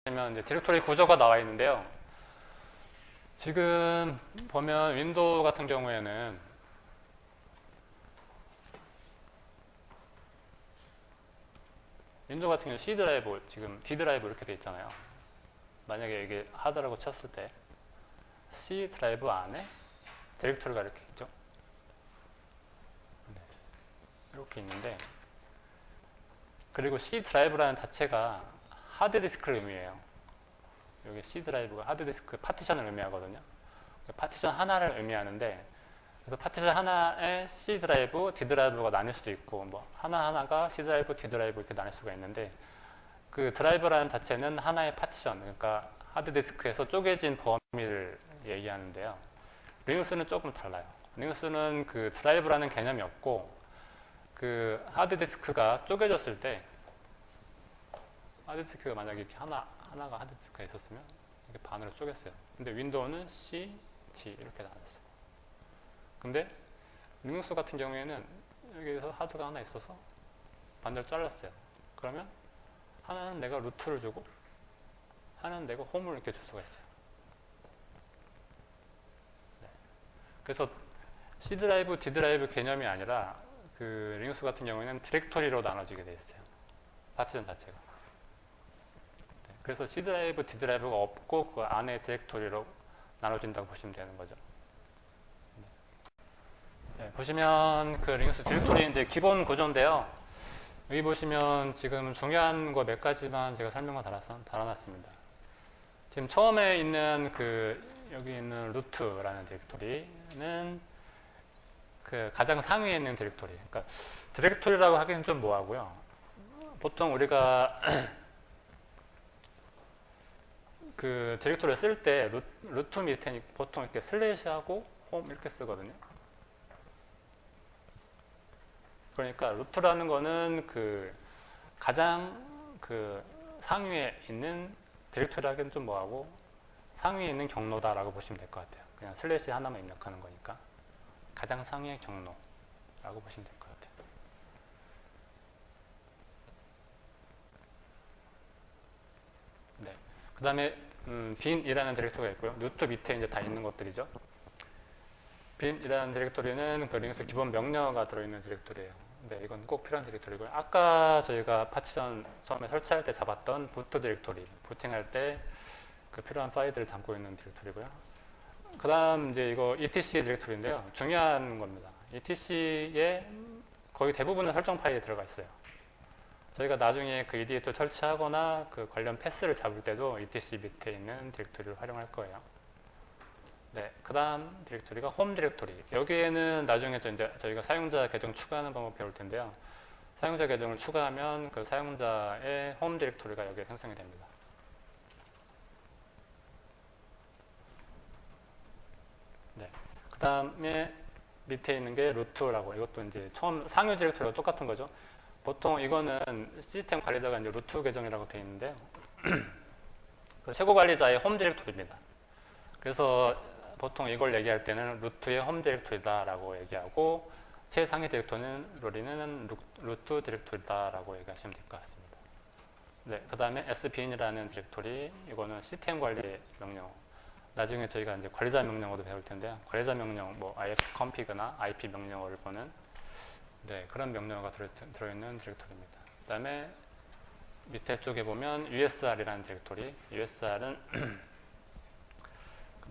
보시면 이제 디렉토리 구조가 나와 있는데요. 지금 보면 윈도우 같은 경우에는 C 드라이브, 지금 D 드라이브 이렇게 돼 있잖아요. 만약에 이게 하드라고 쳤을 때 C 드라이브 안에 디렉토리가 이렇게 있죠. 네, 이렇게 있는데, 그리고 C 드라이브라는 자체가 하드디스크를 의미해요. 여기 C 드라이브가 하드디스크 파티션을 의미하거든요. 파티션 하나를 의미하는데, 그래서 파티션 하나에 C 드라이브, D 드라이브가 나뉠 수도 있고, 뭐 하나하나가 C 드라이브, D 드라이브 이렇게 나뉠 수가 있는데, 그 드라이브라는 자체는 하나의 파티션, 그러니까 하드디스크에서 쪼개진 범위를 얘기하는데요. 리눅스는 조금 달라요. 리눅스는 그 드라이브라는 개념이 없고, 그 하드디스크가 쪼개졌을 때, 하드디스크가 만약에 이렇게 하나가 하드디스크가 있었으면 이렇게 반으로 쪼갰어요. 근데 윈도우는 C, D 이렇게 나눴어요. 근데 리눅스 같은 경우에는 여기에서 하드가 하나 있어서 반대로 잘랐어요. 그러면 하나는 내가 루트를 주고 하나는 내가 홈을 이렇게 줄 수가 있어요. 네. 그래서 C 드라이브, D 드라이브 개념이 아니라 그 리눅스 같은 경우에는 디렉토리로 나눠지게 되어 있어요. 파티션 자체가. 네. 그래서 C 드라이브, D 드라이브가 없고 그 안에 디렉토리로 나눠진다고 보시면 되는 거죠. 네, 보시면 그 리눅스 디렉토리 이제 기본 구조인데요. 여기 보시면 지금 중요한 거 몇 가지만 제가 설명을 달아놨습니다. 지금 처음에 있는 여기 있는 루트라는 디렉토리는 그 가장 상위에 있는 디렉토리. 그러니까 디렉토리라고 하기는 좀 뭐하고요. 보통 우리가 그 디렉토리를 쓸 때 루트 밑에 보통 이렇게 슬래시하고 홈 이렇게 쓰거든요. 그러니까 루트라는 거는 그 가장 그 상위에 있는 디렉토리 하기는 좀 뭐하고 상위에 있는 경로다라고 보시면 될 것 같아요. 그냥 슬래시 하나만 입력하는 거니까 가장 상위의 경로라고 보시면 될 것 같아요. 네. 그 다음에 bin이라는 디렉토리가 있고요. 루트 밑에 이제 다 있는 것들이죠. bin이라는 디렉토리는 그 리눅스 기본 명령어가 들어있는 디렉토리예요. 네, 이건 꼭 필요한 디렉토리고요. 아까 저희가 파티션 처음에 설치할 때 잡았던 부트 디렉토리, 부팅할 때 그 필요한 파일들을 담고 있는 디렉토리고요. 그 다음 이제 이거 etc 디렉토리인데요. 중요한 겁니다. etc에 거의 대부분의 설정 파일이 들어가 있어요. 저희가 나중에 그 EDA 설치하거나 그 관련 패스를 잡을 때도 etc 밑에 있는 디렉토리를 활용할 거예요. 네, 그 다음 디렉토리가 홈 디렉토리. 여기에는 나중에 이제 저희가 사용자 계정 추가하는 방법 배울 텐데요. 사용자 계정을 추가하면 그 사용자의 홈 디렉토리가 여기에 생성이 됩니다. 네, 그 다음에 밑에 있는 게 루트라고. 이것도 이제 처음 상위 디렉토리와 똑같은 거죠. 보통 이거는 시스템 관리자가 이제 루트 계정이라고 되어 있는데요. 그 최고 관리자의 홈 디렉토리입니다. 그래서 보통 이걸 얘기할 때는 루트의 홈 디렉토리다라고 얘기하고 최상위 디렉토리는 루트 디렉토리다라고 얘기하시면 될 것 같습니다. 네, 그 다음에 sbin이라는 디렉토리, 이거는 시스템 관리 명령. 나중에 저희가 이제 관리자 명령어도 배울 텐데요. 관리자 명령, 뭐 ifconfig나 ip 명령어를 보는 네, 그런 명령어가 들어있는 디렉토리입니다. 그 다음에 밑에 쪽에 보면 usr이라는 디렉토리, usr은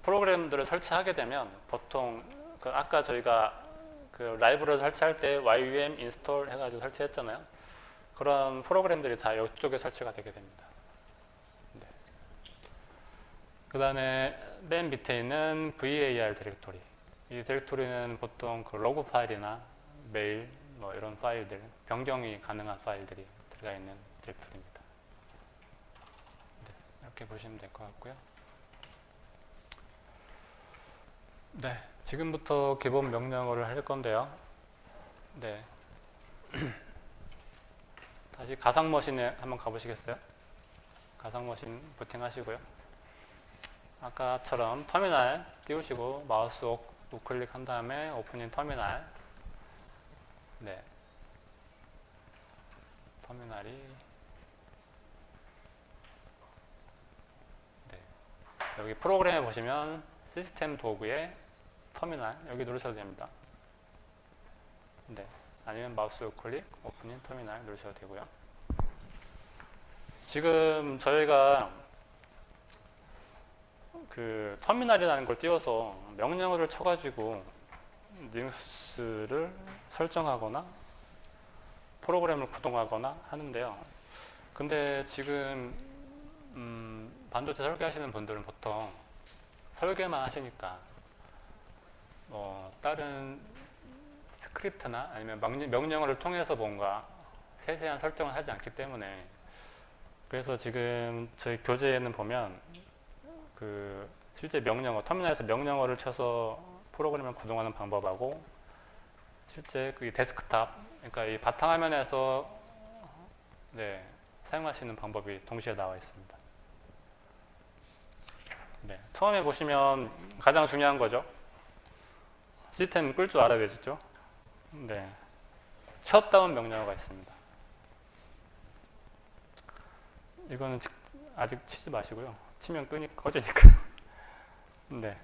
프로그램들을 설치하게 되면 보통 그 아까 저희가 그 라이브러리 설치할 때 yum install 해가지고 설치했잖아요. 그런 프로그램들이 다 이쪽에 설치가 되게 됩니다. 네. 그 다음에 맨 밑에 있는 var 디렉토리. 이 디렉토리는 보통 그 로그 파일이나 메일 뭐 이런 파일들, 변경이 가능한 파일들이 들어가 있는 디렉토리입니다. 네, 이렇게 보시면 될 것 같고요. 네, 지금부터 기본 명령어를 할 건데요. 네. 다시 가상머신에 한번 가보시겠어요? 가상머신 부팅하시고요. 아까처럼 터미널 띄우시고 마우스 우클릭 한 다음에 오프닝 터미널. 네. 터미널이 여기 프로그램에 보시면 시스템 도구에 터미널 여기 누르셔도 됩니다. 네. 아니면 마우스 우클릭 오픈인 터미널 누르셔도 되고요. 지금 저희가 그 터미널이라는 걸 띄워서 명령어를 쳐가지고 리눅스를 설정하거나 프로그램을 구동하거나 하는데요. 근데 지금 반도체 설계하시는 분들은 보통 설계만 하시니까 다른 스크립트나 아니면 명령어를 통해서 뭔가 세세한 설정을 하지 않기 때문에 그래서 지금 저희 교재에는 보면 그 실제 명령어 터미널에서 명령어를 쳐서 프로그램을 구동하는 방법하고 실제 그 데스크탑 그러니까 이 바탕화면에서 네, 사용하시는 방법이 동시에 나와 있습니다. 네, 처음에 보시면 가장 중요한 거죠. 시스템 끌 줄 알아야 되겠죠. 네, 셧다운 명령어가 있습니다. 이거는 아직 치지 마시고요. 치면 꺼지니까. 네.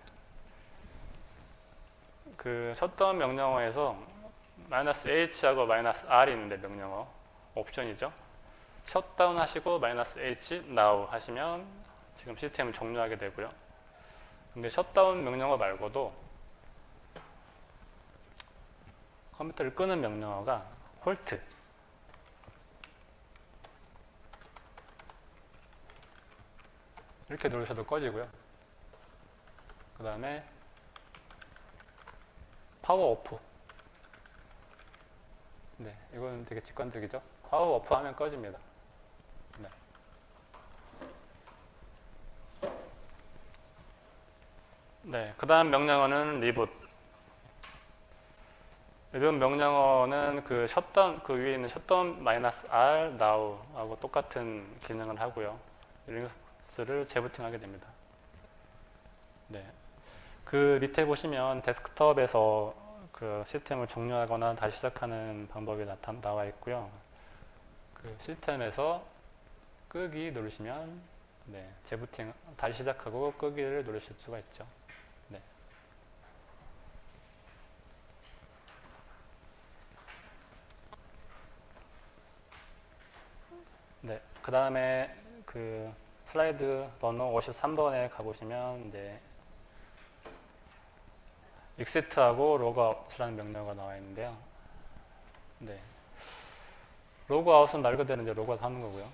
그 셧다운 명령어에서 -H하고 -R이 있는데 명령어 옵션이죠. 셧다운 하시고 -H now 하시면 지금 시스템을 종료하게 되고요. 근데 셧다운 명령어 말고도 컴퓨터를 끄는 명령어가 홀트 이렇게 누르셔도 꺼지고요. 그 다음에 파워 오프. 네, 이건 되게 직관적이죠. 파워 오프 하면 꺼집니다. 네. 네, 그 다음 명령어는 리붓. 이런 명령어는 그 셧다운, 그 위에 있는 셧다운 -R now 하고 똑같은 기능을 하고요. 리눅스를 재부팅하게 됩니다. 네. 그 밑에 보시면 데스크톱에서 그 시스템을 종료하거나 다시 시작하는 방법이 나와 있고요. 그 시스템에서 끄기 누르시면 네, 재부팅 다시 시작하고 끄기를 누르실 수가 있죠. 네. 네. 그 다음에 그 슬라이드 번호 53번에 가보시면 이제 exit하고 logout이라는 명령어가 나와 있는데요. 네. logout은 말 그대로 이제 logout 하는 거고요.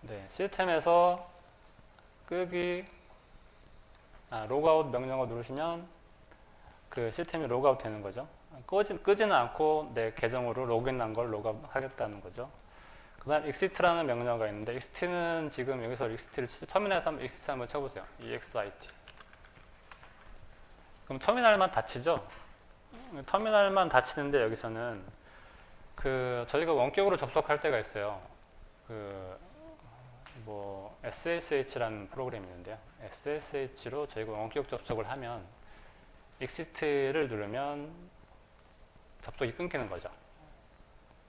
네. 시스템에서 끄기, logout 명령어 누르시면 그 시스템이 logout 되는 거죠. 끄지는 않고 내 계정으로 로그인한 걸 logout 하겠다는 거죠. 그 다음 exit라는 명령어가 있는데 exit는 지금 여기서 exit를 터미널에서 한번 exit 한번 쳐보세요. exit. 그럼 터미널만 닫히죠? 터미널만 닫히는데 여기서는 그 저희가 원격으로 접속할 때가 있어요. 그 뭐 SSH라는 프로그램이 있는데요. SSH로 저희가 원격 접속을 하면 exit를 누르면 접속이 끊기는 거죠.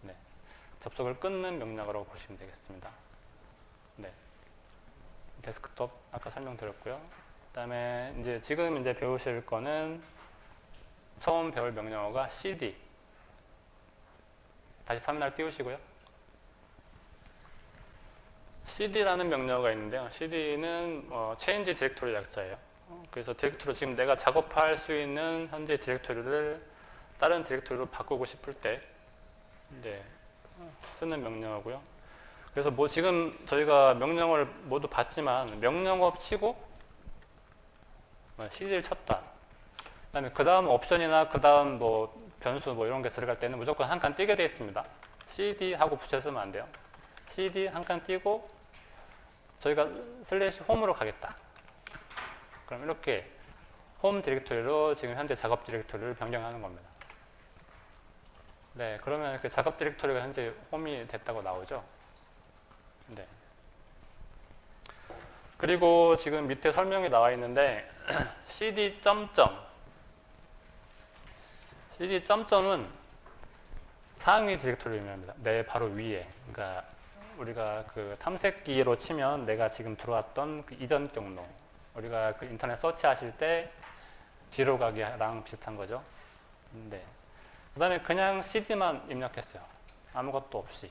네. 접속을 끊는 명령어라고 보시면 되겠습니다. 네. 데스크톱 아까 설명드렸고요. 그다음에 이제 지금 이제 배우실 거는 처음 배울 명령어가 cd. 다시 터미널 띄우시고요. cd라는 명령어가 있는데요. cd는 change 디렉토리 약자예요. 그래서 디렉토리 지금 내가 작업할 수 있는 현재 디렉토리를 다른 디렉토리로 바꾸고 싶을 때 네, 쓰는 명령어고요. 그래서 뭐 지금 저희가 명령어를 모두 봤지만 명령어 치고 cd를 쳤다. 그다음에 그 다음 옵션이나 그 다음 뭐 변수 뭐 이런 게 들어갈 때는 무조건 한 칸 띄게 되어 있습니다. cd 하고 붙여서면 안 돼요. cd 한 칸 띄고 저희가 슬래시 홈으로 가겠다. 그럼 이렇게 홈 디렉토리로 지금 현재 작업 디렉토리를 변경하는 겁니다. 네, 그러면 이렇게 작업 디렉토리가 현재 홈이 됐다고 나오죠. 네. 그리고 지금 밑에 설명이 나와 있는데 cd 점점 cd 점점은 상위 디렉토리를 의미합니다. 내 바로 위에. 그러니까 우리가 그 탐색기로 치면 내가 지금 들어왔던 그 이전 경로 우리가 그 인터넷 서치 하실 때 뒤로 가기랑 비슷한 거죠. 네. 그 다음에 그냥 CD만 입력했어요. 아무것도 없이.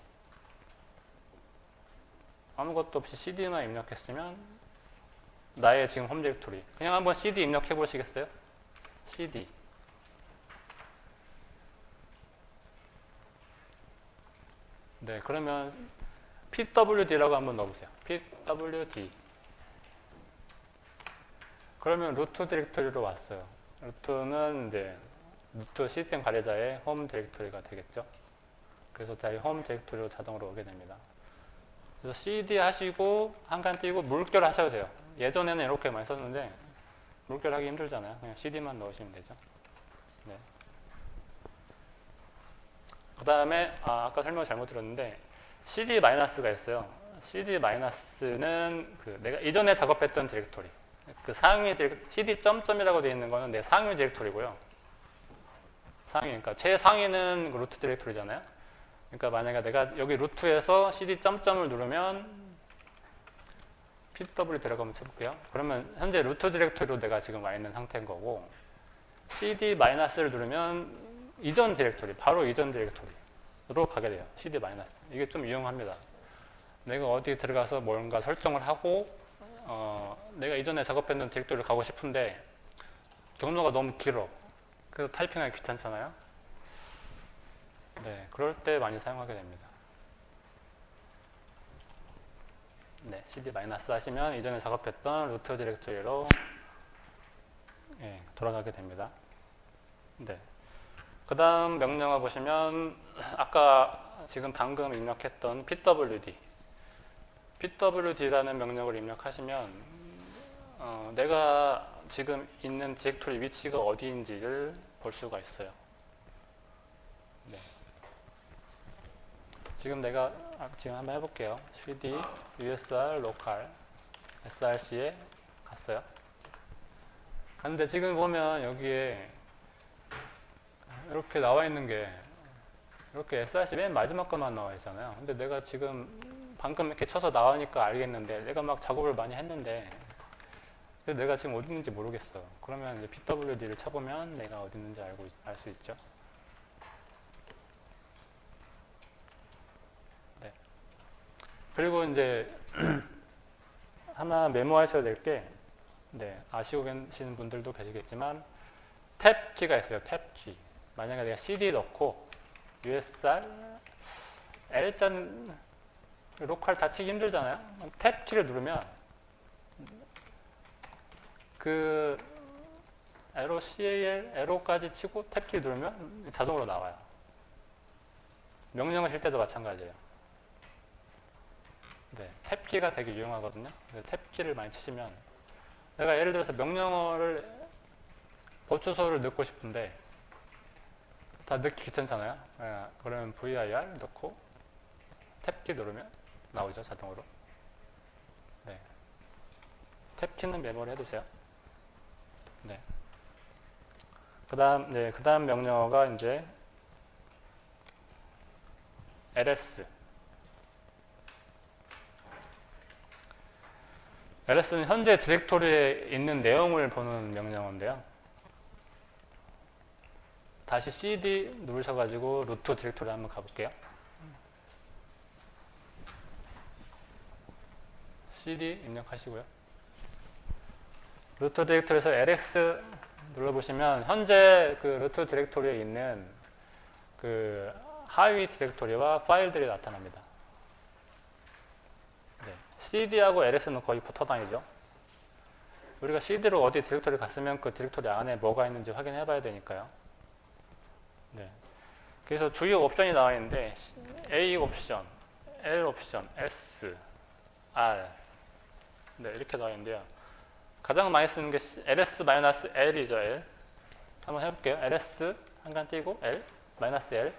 아무것도 없이 CD만 입력했으면 나의 지금 홈 디렉토리. 그냥 한번 CD 입력해 보시겠어요? CD. 네, 그러면 pwd라고 한번 넣어보세요. pwd. 그러면 루트 디렉토리로 왔어요. 루트는 이제 루트 시스템 관리자의 홈 디렉토리가 되겠죠. 그래서 저희 홈 디렉토리로 자동으로 오게 됩니다. 그래서 cd 하시고 한 칸 띄고 물결 하셔도 돼요. 예전에는 이렇게 많이 썼는데 물결 하기 힘들잖아요. 그냥 cd만 넣으시면 되죠. 네. 그 다음에 아까 설명 잘못 들었는데 cd-가 있어요. cd-는 그 내가 이전에 작업했던 디렉토리. 그 상위 cd 점점이라고 되어 있는 거는 내 상위 디렉토리고요. 상위, 그러니까 최상위는 루트 디렉토리잖아요. 그러니까 만약에 내가 여기 루트에서 cd 점점을 누르면 pw 들어가면 해볼게요. 그러면 현재 루트 디렉토리로 내가 지금 와 있는 상태인 거고 cd-를 누르면 이전 디렉토리, 바로 이전 디렉토리로 가게 돼요. cd-. 이게 좀 유용합니다. 내가 어디 들어가서 뭔가 설정을 하고 내가 이전에 작업했던 디렉토리를 가고 싶은데 경로가 너무 길어. 그래서 타이핑하기 귀찮잖아요. 네, 그럴 때 많이 사용하게 됩니다. 네, cd- 하시면 이전에 작업했던 루트 디렉토리로 돌아가게 됩니다. 네. 그 다음 명령어 보시면 아까 지금 방금 입력했던 pwd라는 명령을 입력하시면 내가 지금 있는 디렉토리 위치가 어디인지를 볼 수가 있어요. 네. 지금 내가 지금 한번 해볼게요. cd usr local src에 갔어요. 근데 지금 보면 여기에 이렇게 나와 있는 게 이렇게 src 맨 마지막 것만 나와 있잖아요. 근데 내가 지금 방금 이렇게 쳐서 나오니까 알겠는데 내가 막 작업을 많이 했는데 내가 지금 어디 있는지 모르겠어. 그러면 이제 pwd를 쳐보면 내가 어디 있는지 알 수 있죠. 네. 그리고 이제 하나 메모하셔야 될 게 아시고 계시는 분들도 계시겠지만 탭 키가 있어요. 탭 키. 만약에 내가 cd 넣고 usr L자는 로컬 다 치기 힘들잖아요. 탭 키를 누르면 그 arrow cal arrow까지 치고 탭 키를 누르면 자동으로 나와요. 명령을 칠 때도 마찬가지예요. 네, 탭 키가 되게 유용하거든요. 탭 키를 많이 치시면 내가 예를 들어서 명령어를 보초소를 넣고 싶은데 다 넣기 귀찮잖아요. 그러면 vir 넣고 탭키 누르면 나오죠, 자동으로. 네. 탭키는 메모를 해두세요. 네. 그 다음 명령어가 이제 ls. ls는 현재 디렉토리에 있는 내용을 보는 명령어인데요. 다시 cd 누르셔가지고 루트 디렉토리 한번 가볼게요. cd 입력하시고요. 루트 디렉토리에서 ls 눌러보시면 현재 그 루트 디렉토리에 있는 그 하위 디렉토리와 파일들이 나타납니다. 네. cd하고 ls는 거의 붙어 다니죠. 우리가 cd로 어디 디렉토리 갔으면 그 디렉토리 안에 뭐가 있는지 확인해 봐야 되니까요. 네. 그래서 주요 옵션이 나와 있는데 A 옵션, L 옵션, S, R 네, 이렇게 나와 있는데요. 가장 많이 쓰는 게 ls-l이죠. L. 한번 해볼게요. ls 한 칸 띄고 L, -L.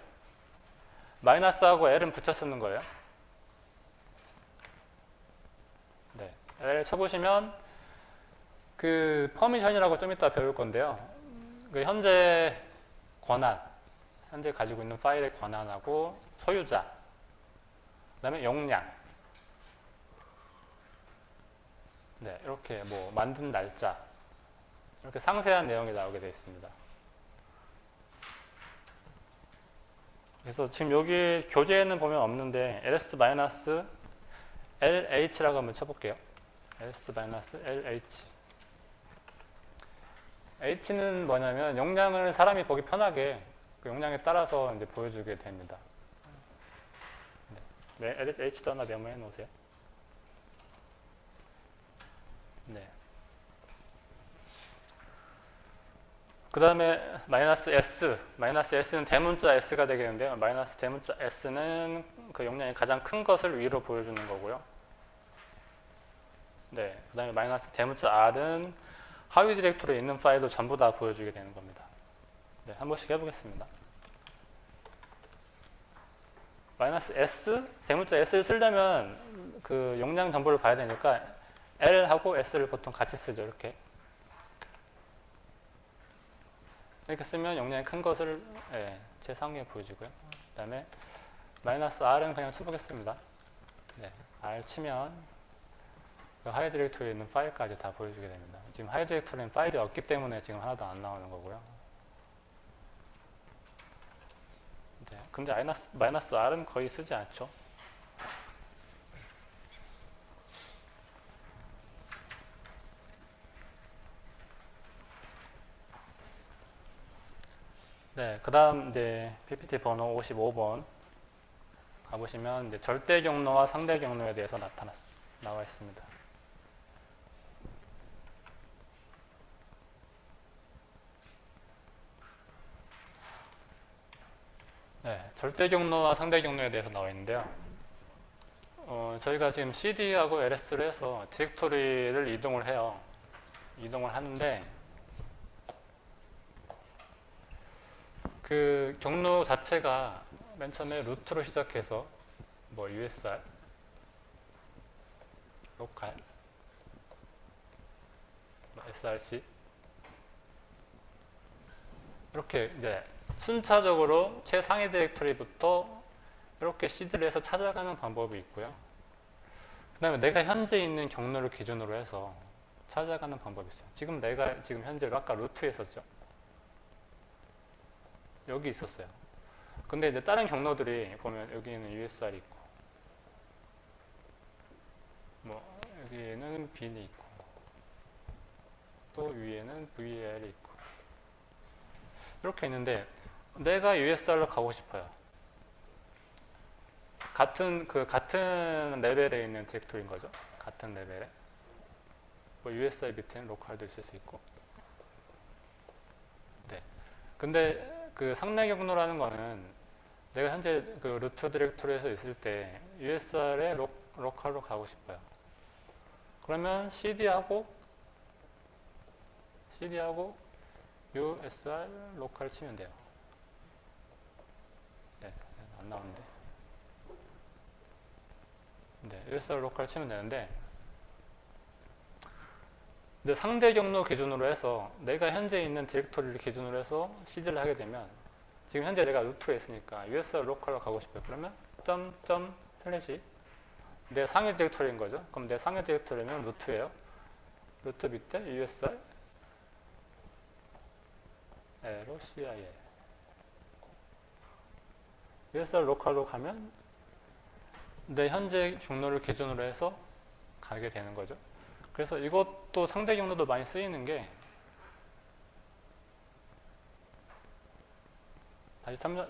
마이너스하고 L은 붙여 쓰는 거예요. 네. L 쳐보시면 그 퍼미션이라고 좀 이따 배울 건데요. 그 현재 권한, 현재 가지고 있는 파일의 권한하고 소유자, 그 다음에 용량. 네, 이렇게 뭐 만든 날짜 이렇게 상세한 내용이 나오게 되어 있습니다. 그래서 지금 여기 교재에는 보면 없는데 ls-lh라고 한번 쳐볼게요. ls-lh. h는 뭐냐면 용량을 사람이 보기 편하게 그 용량에 따라서 이제 보여주게 됩니다. 네, h도 하나 메모해 놓으세요. 네. 그 다음에 -s는 대문자 s가 되겠는데요. 마이너스 대문자 s는 그 용량이 가장 큰 것을 위로 보여주는 거고요. 네. 그 다음에 마이너스 대문자 r은 하위 디렉토리에 있는 파일도 전부 다 보여주게 되는 겁니다. 네, 한 번씩 해보겠습니다. -s, 대문자 s를 쓰려면 그 용량 정보를 봐야 되니까 l하고 s를 보통 같이 쓰죠. 이렇게 쓰면 용량이 큰 것을 최상위에 보여주고요. 그 다음에 -r은 그냥 쳐보겠습니다. 네, r 치면 그 하이 디렉토리에 있는 파일까지 다 보여주게 됩니다. 지금 하이 디렉토리는 파일이 없기 때문에 지금 하나도 안 나오는 거고요. 네, 근데 -r은 거의 쓰지 않죠. 네, 그 다음 이제 PPT 번호 55번 가보시면 이제 절대 경로와 상대 경로에 대해서 나와 있습니다. 네, 절대 경로와 상대 경로에 대해서 나와 있는데요. 저희가 지금 CD하고 LS를 해서 디렉토리를 이동을 해요. 이동을 하는데 그 경로 자체가 맨 처음에 루트로 시작해서 뭐 USR, 로컬, SRC 이렇게 이제 순차적으로 최상위 디렉토리부터 이렇게 CD를 해서 찾아가는 방법이 있고요. 그 다음에 내가 현재 있는 경로를 기준으로 해서 찾아가는 방법이 있어요. 지금 내가 지금 현재 아까 루트에 있었죠. 여기 있었어요. 근데 이제 다른 경로들이 보면 여기는 USR이 있고, 뭐 여기에는 빈이 있고, 또 위에는 VAR이 있고, 이렇게 있는데 내가 USR로 가고 싶어요. 같은 레벨에 있는 디렉토리인 거죠. 같은 레벨에. 뭐 USR 밑에는 로컬도 있을 수 있고. 네. 근데 그 상내 경로라는 거는 내가 현재 그 루트 디렉토리에서 있을 때 USR에 로컬로 가고 싶어요. 그러면 CD하고 USR 로컬 치면 돼요. 네, 안 나오는데. 네, USR 로컬 치면 되는데, 근데 상대 경로 기준으로 해서 내가 현재 있는 디렉토리를 기준으로 해서 CD를 하게 되면 지금 현재 내가 루트에 있으니까 USR 로컬로 가고 싶어요. 그러면 점 슬래시 내 상위 디렉토리인 거죠. 그럼 내 상위 디렉토리면 루트예요. 루트 밑에 USR 에로 CIL USR 로컬로 가면 내 현재 경로를 기준으로 해서 가게 되는 거죠. 그래서 이것도 상대 경로도 많이 쓰이는 게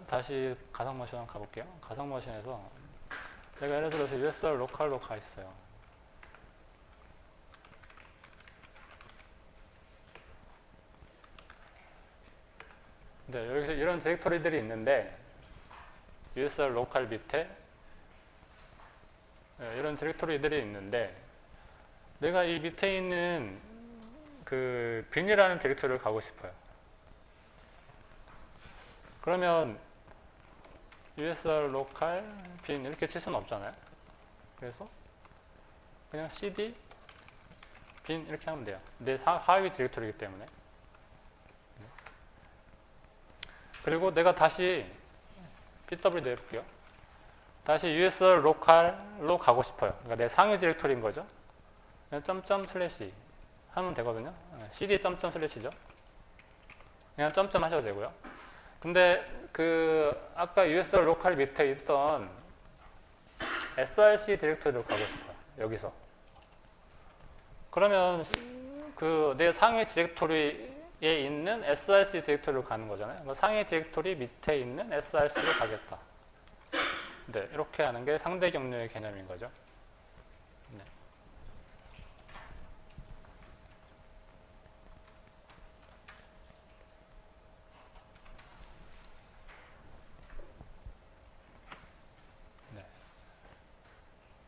다시 가상머신 한번 가볼게요. 가상머신에서 제가 예를 들어서 USR 로컬로 가 있어요. 네, 여기서 이런 디렉토리들이 있는데 USR 로컬 밑에 이런 디렉토리들이 있는데 내가 이 밑에 있는 그 빈이라는 디렉토리를 가고 싶어요. 그러면 USR 로컬 빈 이렇게 칠 수는 없잖아요. 그래서 그냥 CD 빈 이렇게 하면 돼요. 내 하위 디렉토리이기 때문에. 그리고 내가 다시 PWD 해볼게요. 다시 USR 로컬로 가고 싶어요. 그러니까 내 상위 디렉토리인 거죠. 그냥 점점 슬래시 하면 되거든요. cd 점점 슬래시죠. 그냥 점점 하셔도 되고요. 근데 그 아까 usr 로컬 밑에 있던 src 디렉토리로 가고 싶어요. 여기서. 그러면 그 내 상위 디렉토리에 있는 src 디렉토리로 가는 거잖아요. 상위 디렉토리 밑에 있는 src로 가겠다. 네, 이렇게 하는 게 상대 경로의 개념인 거죠. 네. 네.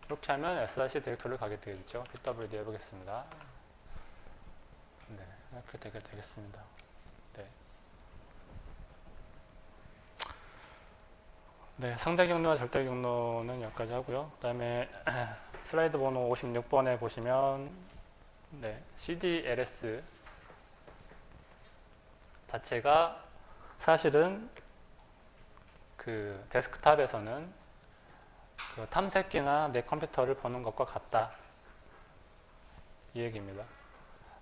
이렇게 하면 src 디렉토리로 가게 되겠죠. pwd 해보겠습니다. 네, 이렇게 되겠습니다. 네. 네, 상대 경로와 절대 경로는 여기까지 하고요. 그 다음에 슬라이드 번호 56번에 보시면 네, CDLS 자체가 사실은 그 데스크탑에서는 그 탐색기나 내 컴퓨터를 보는 것과 같다. 이 얘기입니다.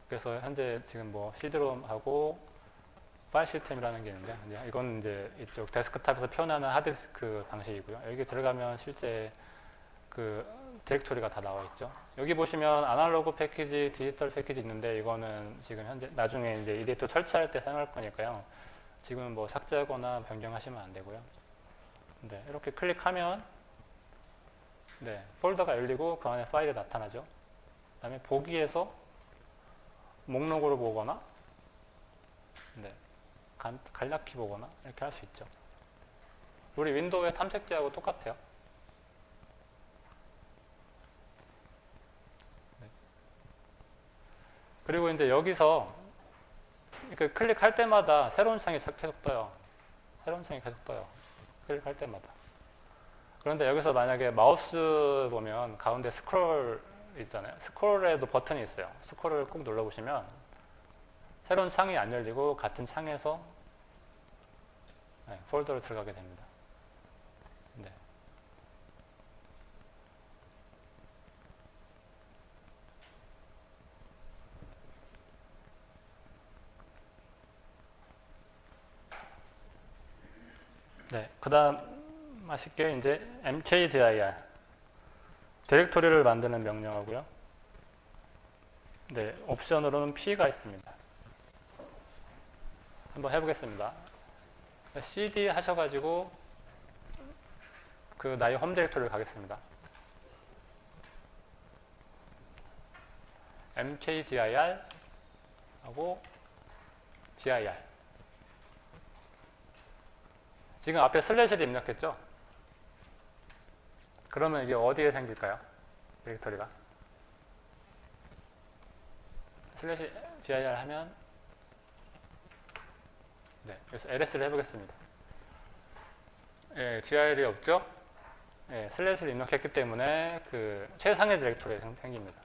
그래서 현재 지금 뭐 CD롬하고 파일 시스템이라는 게 있는데, 이건 이제 이쪽 데스크탑에서 표현하는 하드디스크 방식이고요. 여기 들어가면 실제 그 디렉토리가 다 나와 있죠. 여기 보시면 아날로그 패키지, 디지털 패키지 있는데, 이거는 지금 현재 나중에 이제 이 디렉토리 설치할 때 사용할 거니까요. 지금 뭐 삭제하거나 변경하시면 안 되고요. 네, 이렇게 클릭하면 네, 폴더가 열리고 그 안에 파일이 나타나죠. 그 다음에 보기에서 목록으로 보거나 네, 간략히 보거나 이렇게 할 수 있죠. 우리 윈도우의 탐색지하고 똑같아요. 네. 그리고 이제 여기서 클릭할 때마다 새로운 창이 계속 떠요. 새로운 창이 계속 떠요. 클릭할 때마다. 그런데 여기서 만약에 마우스 보면 가운데 스크롤 있잖아요. 스크롤에도 버튼이 있어요. 스크롤을 꼭 눌러보시면 새로운 창이 안 열리고 같은 창에서 네, 폴더로 들어가게 됩니다. 네. 네, 그 다음 아쉽게 이제 mkdir 디렉토리를 만드는 명령어고요. 네, 옵션으로는 P가 있습니다. 한번 해보겠습니다. cd 하셔가지고 그 나의 홈 디렉토리를 가겠습니다. mkdir 하고 dir. 지금 앞에 슬래시를 입력했죠? 그러면 이게 어디에 생길까요? 디렉토리가. 슬래시 dir 하면 네, 그래서 ls를 해보겠습니다. 예, dir이 없죠? 예, 슬래시를 입력했기 때문에 그 최상의 디렉토리가 생깁니다.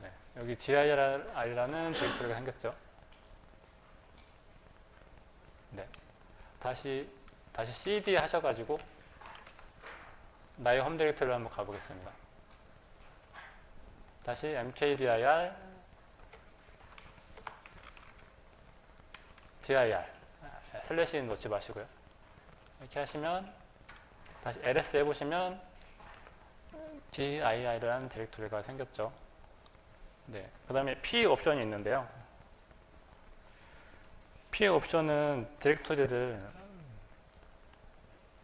네, 여기 dir이라는 디렉토리가 생겼죠? 네, 다시 cd 하셔가지고 나의 홈 디렉토리를 한번 가보겠습니다. 다시 mkdir dir 슬래시는 놓지 마시고요. 이렇게 하시면 다시 ls 해보시면 dir이라는 디렉토리가 생겼죠. 네, 그 다음에 p 옵션이 있는데요. p 옵션은 디렉토리를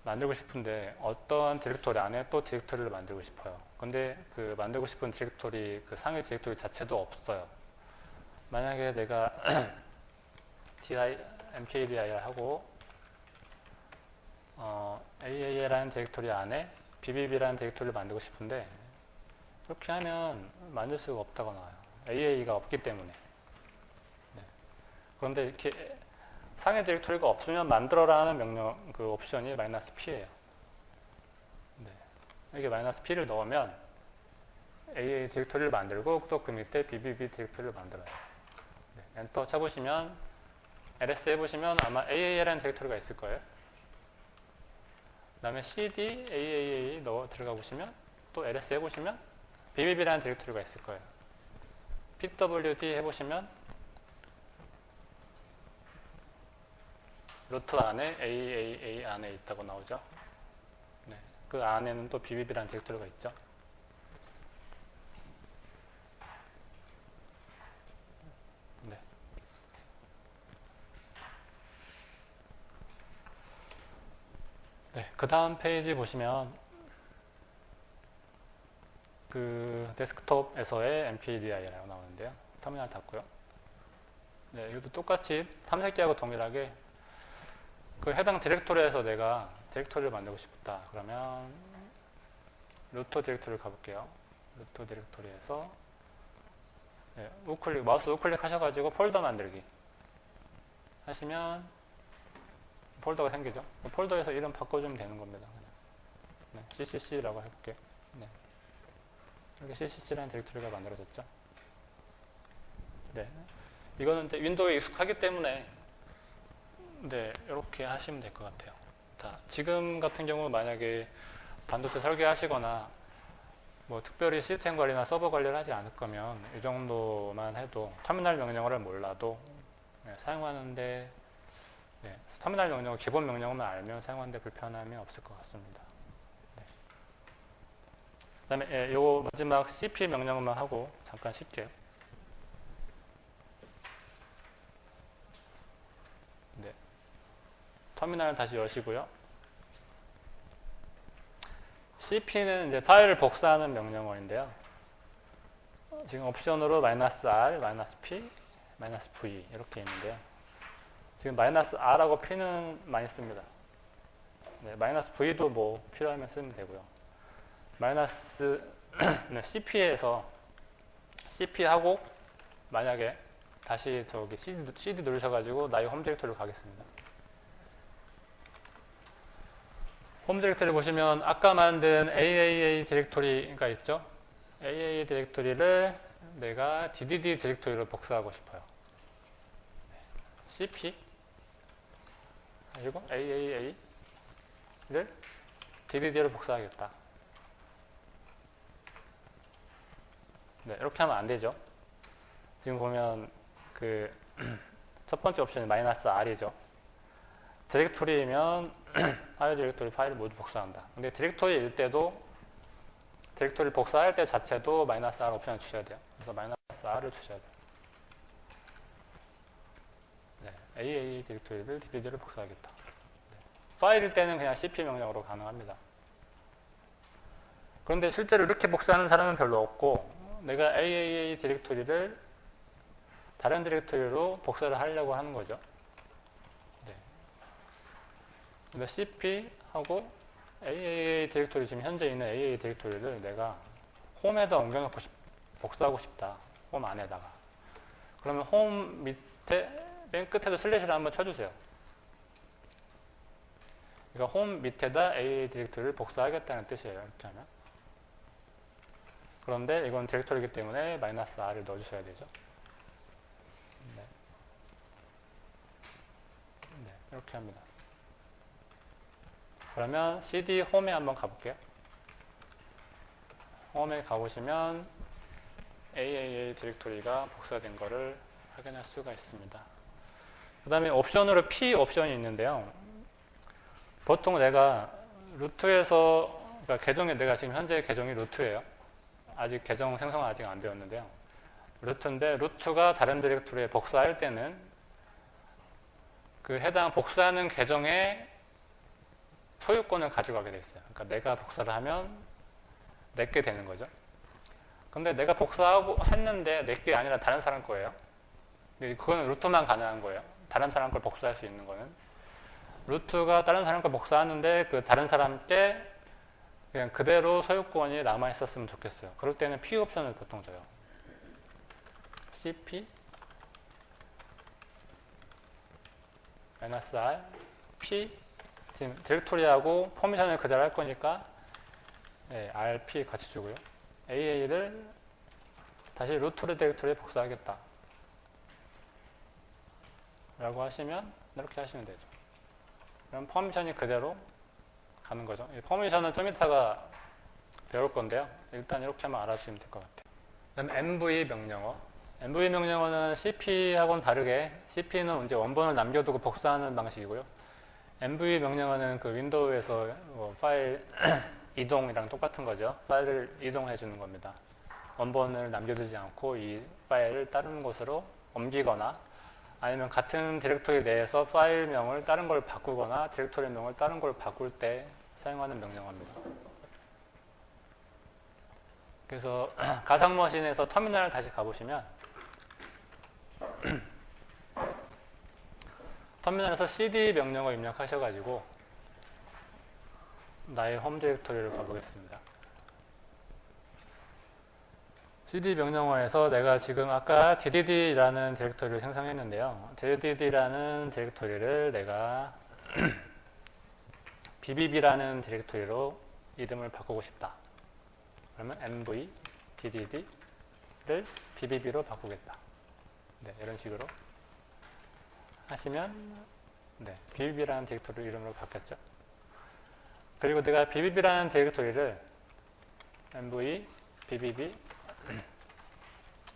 만들고 싶은데 어떠한 디렉토리 안에 또 디렉토리를 만들고 싶어요. 근데 그 만들고 싶은 디렉토리, 그 상위 디렉토리 자체도 없어요. 만약에 내가 mkdir 하고 AA라는 디렉토리 안에 BBB라는 디렉토리를 만들고 싶은데 그렇게 하면 만들 수가 없다고 나와요. AA가 없기 때문에. 네. 그런데 이렇게 상위 디렉토리가 없으면 만들어라 하는 명령, 그 옵션이 -p예요. 네. 이게 -p를 넣으면 AA 디렉토리를 만들고 또 그 밑에 BBB 디렉토리를 만들어요. 네. 엔터 쳐보시면 ls 해보시면 아마 AA라는 디렉토리가 있을 거예요. 그 다음에 cd AAA 넣어 들어가 보시면 또 ls 해보시면 BBB라는 디렉토리가 있을 거예요. pwd 해보시면 루트 안에 AAA 안에 있다고 나오죠. 네, 그 안에는 또 BBB라는 디렉토리가 있죠. 네. 네, 그 다음 페이지 보시면 그 데스크톱에서의 MPDI라고 나오는데요. 터미널 닫고요. 네, 이것도 똑같이 탐색기하고 동일하게 그 해당 디렉토리에서 내가 디렉토리를 만들고 싶다. 그러면 루트 디렉토리를 가볼게요. 루트 디렉토리에서 네, 우클릭, 마우스 우클릭 하셔가지고 폴더 만들기 하시면 폴더가 생기죠. 폴더에서 이름 바꿔주면 되는 겁니다. 네, CCC라고 해볼게요. 네. 이렇게 CCC라는 디렉토리가 만들어졌죠. 네. 이거는 윈도우에 익숙하기 때문에 네, 이렇게 하시면 될 것 같아요. 자, 지금 같은 경우 만약에 반도체 설계하시거나 뭐 특별히 시스템 관리나 서버 관리를 하지 않을 거면 이 정도만 해도 터미널 명령어를 몰라도 네, 사용하는데 네, 터미널 명령어 기본 명령어만 알면 사용하는데 불편함이 없을 것 같습니다. 네. 그 다음에 요 마지막 cp 명령어만 하고 잠깐 쉴게요. 네. 터미널 다시 여시고요. cp는 이제 파일을 복사하는 명령어인데요. 지금 옵션으로 -r, -p, -v 이렇게 있는데요. 지금 -r하고 p는 많이 씁니다. 네, -v도 뭐 필요하면 쓰면 되고요. cp에서 cp하고 만약에 다시 저기 cd 누르셔가지고 나의 홈 디렉토리로 가겠습니다. 홈 디렉토리 보시면 아까 만든 AAA 디렉토리가 있죠. AAA 디렉토리를 내가 DDD 디렉토리로 복사하고 싶어요. cp 그리고 AAA를 DDD로 복사하겠다. 네, 이렇게 하면 안 되죠. 지금 보면 그 첫 번째 옵션이 -r이죠. 디렉토리이면 파일 디렉토리 파일을 모두 복사한다. 근데 디렉토리일 때도 디렉토리를 복사할 때 자체도 -r 옵션을 주셔야 돼요. 그래서 -r을 주셔야 돼요. 네, AAA 디렉토리를 DDD로 복사하겠다. 네. 파일일 때는 그냥 cp 명령으로 가능합니다. 그런데 실제로 이렇게 복사하는 사람은 별로 없고 내가 AAA 디렉토리를 다른 디렉토리로 복사를 하려고 하는 거죠. 네. 근데 cp하고 AAA 디렉토리, 지금 현재 있는 AAA 디렉토리를 내가 홈에다 옮겨놓고 복사하고 싶다. 홈 안에다가. 그러면 홈 밑에 맨 끝에도 슬래시를 한번 쳐주세요. 그러니까 홈 밑에다 AAA 디렉토리를 복사하겠다는 뜻이에요. 이렇게 하면. 그런데 이건 디렉토리이기 때문에 -r을 넣어주셔야 되죠. 네. 네, 이렇게 합니다. 그러면 cd 홈에 한번 가볼게요. 홈에 가보시면 AAA 디렉토리가 복사된 거를 확인할 수가 있습니다. 그 다음에 옵션으로 P 옵션이 있는데요. 보통 내가 루트에서, 그러니까 계정에, 내가 지금 현재 계정이 루트예요. 아직 계정 생성은 아직 안 되었는데요. 루트인데 루트가 다른 디렉토리에 복사할 때는 그 해당 복사하는 계정의 소유권을 가져가게 돼 있어요. 그러니까 내가 복사를 하면 내게 되는 거죠. 근데 내가 복사하고 했는데 내게 아니라 다른 사람 거예요. 그거는 루트만 가능한 거예요. 다른 사람 걸 복사할 수 있는 거는. 루트가 다른 사람 걸 복사하는데 그 다른 사람께 그냥 그대로 소유권이 남아 있었으면 좋겠어요. 그럴 때는 P 옵션을 보통 줘요. cp -r p 지금 디렉토리하고 퍼미션을 그대로 할 거니까 네, rp 같이 주고요. AA를 다시 루트 디렉토리에 복사하겠다 라고 하시면 이렇게 하시면 되죠. 그럼 퍼미션이 그대로 가는 거죠. 이 퍼미션은 좀 이따가 배울 건데요. 일단 이렇게만 알아주시면 될 것 같아요. 그다음 MV 명령어. MV 명령어는 CP하고는 다르게 CP는 이제 원본을 남겨두고 복사하는 방식이고요. MV 명령어는 그 윈도우에서 뭐 파일 이동이랑 똑같은 거죠. 파일을 이동해 주는 겁니다. 원본을 남겨두지 않고 이 파일을 다른 곳으로 옮기거나 아니면 같은 디렉토리 내에서 파일명을 다른 걸 바꾸거나 디렉토리명을 다른 걸 바꿀 때 사용하는 명령어입니다. 그래서 가상머신에서 터미널을 다시 가보시면 터미널에서 cd 명령어 입력하셔가지고 나의 홈 디렉토리를 가보겠습니다. cd 명령어에서 내가 지금 아까 ddd라는 디렉토리를 생성했는데요. ddd라는 디렉토리를 내가 bbb라는 디렉토리로 이름을 바꾸고 싶다. 그러면 mv ddd를 bbb로 바꾸겠다. 네, 이런 식으로 하시면 네, bbb라는 디렉토리 이름으로 바뀌었죠. 그리고 내가 bbb라는 디렉토리를 mv bbb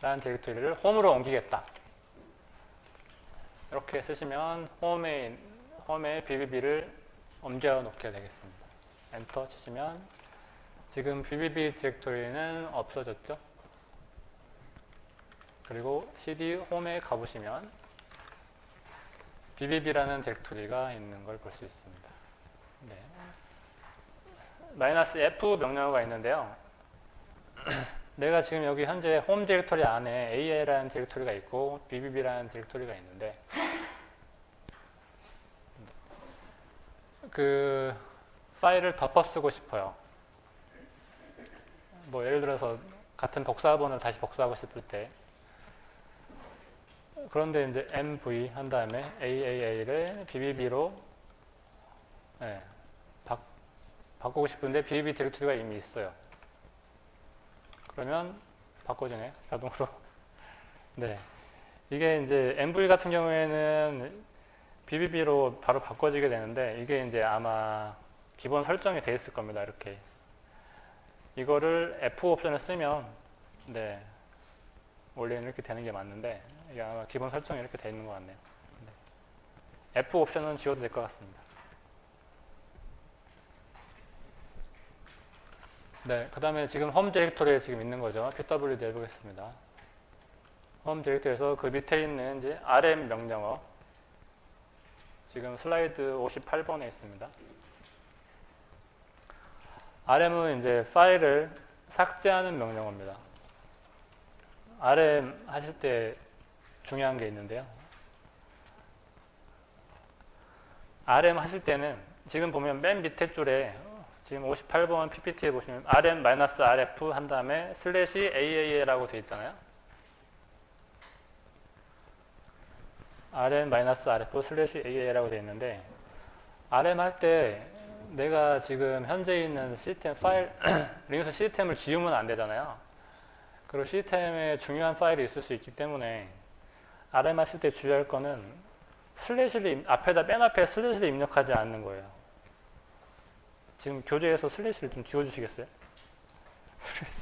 라는 디렉토리를 홈으로 옮기겠다. 이렇게 쓰시면 홈에 bbb를 옮겨 놓게 되겠습니다. 엔터 치시면 지금 bbb 디렉토리는 없어졌죠. 그리고 cd 홈에 가보시면 bbb라는 디렉토리가 있는 걸 볼 수 있습니다. 네. -f 명령어가 있는데요. 내가 지금 여기 현재 홈 디렉토리 안에 AA라는 디렉토리가 있고 BBB라는 디렉토리가 있는데 그 파일을 덮어 쓰고 싶어요. 뭐 예를 들어서 같은 복사본을 다시 복사하고 싶을 때 그런데 이제 MV 한 다음에 AAA를 BBB로 네, 바꾸고 싶은데 BBB 디렉토리가 이미 있어요. 그러면 바꿔지네 자동으로. 네, 이게 이제 MV 같은 경우에는 BBB로 바로 바꿔지게 되는데 이게 이제 아마 기본 설정이 돼 있을 겁니다. 이렇게 이거를 F 옵션을 쓰면 네, 원래는 이렇게 되는 게 맞는데 이게 아마 기본 설정이 이렇게 돼 있는 것 같네요. 네. F 옵션은 지워도 될 것 같습니다. 네, 그 다음에 지금 홈 디렉토리에 지금 있는 거죠. pwd 해보겠습니다. 홈 디렉토리에서 그 밑에 있는 이제 rm 명령어 지금 슬라이드 58번에 있습니다. rm은 이제 파일을 삭제하는 명령어입니다. rm 하실 때 중요한 게 있는데요. rm 하실 때는 지금 보면 맨 밑에 줄에 지금 58번 PPT에 보시면 rm-rf 한 다음에 /AAA라고 되어 있잖아요. rm-rf /AAA라고 되어 있는데 rm 할 때 내가 지금 현재 있는 시스템 파일 리눅스 시스템을 지우면 안 되잖아요. 그리고 시스템에 중요한 파일이 있을 수 있기 때문에 rm 하실 때 주의할 거는 슬래시를 앞에다 맨 앞에 슬래시를 입력하지 않는 거예요. 지금 교재에서 슬래시를 좀 지워주시겠어요? 슬래시.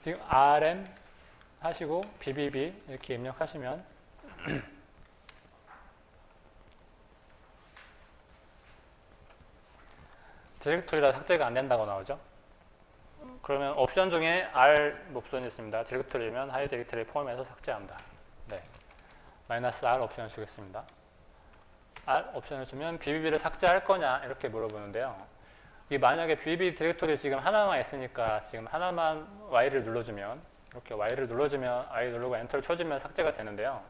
지금 rm 하시고 bbb 이렇게 입력하시면 디렉토리라 삭제가 안 된다고 나오죠. 그러면 옵션 중에 R 옵션이 있습니다. 디렉토리면 하이 디렉토리 포함해서 삭제한다. 네. -R 옵션을 주겠습니다. R 옵션을 주면 BBB를 삭제할 거냐 이렇게 물어보는데요. 이 만약에 BBB 디렉토리 지금 하나만 있으니까 지금 하나만 Y를 눌러주면 이렇게 Y를 눌러주면 Y 누르고 엔터를 쳐주면 삭제가 되는데요.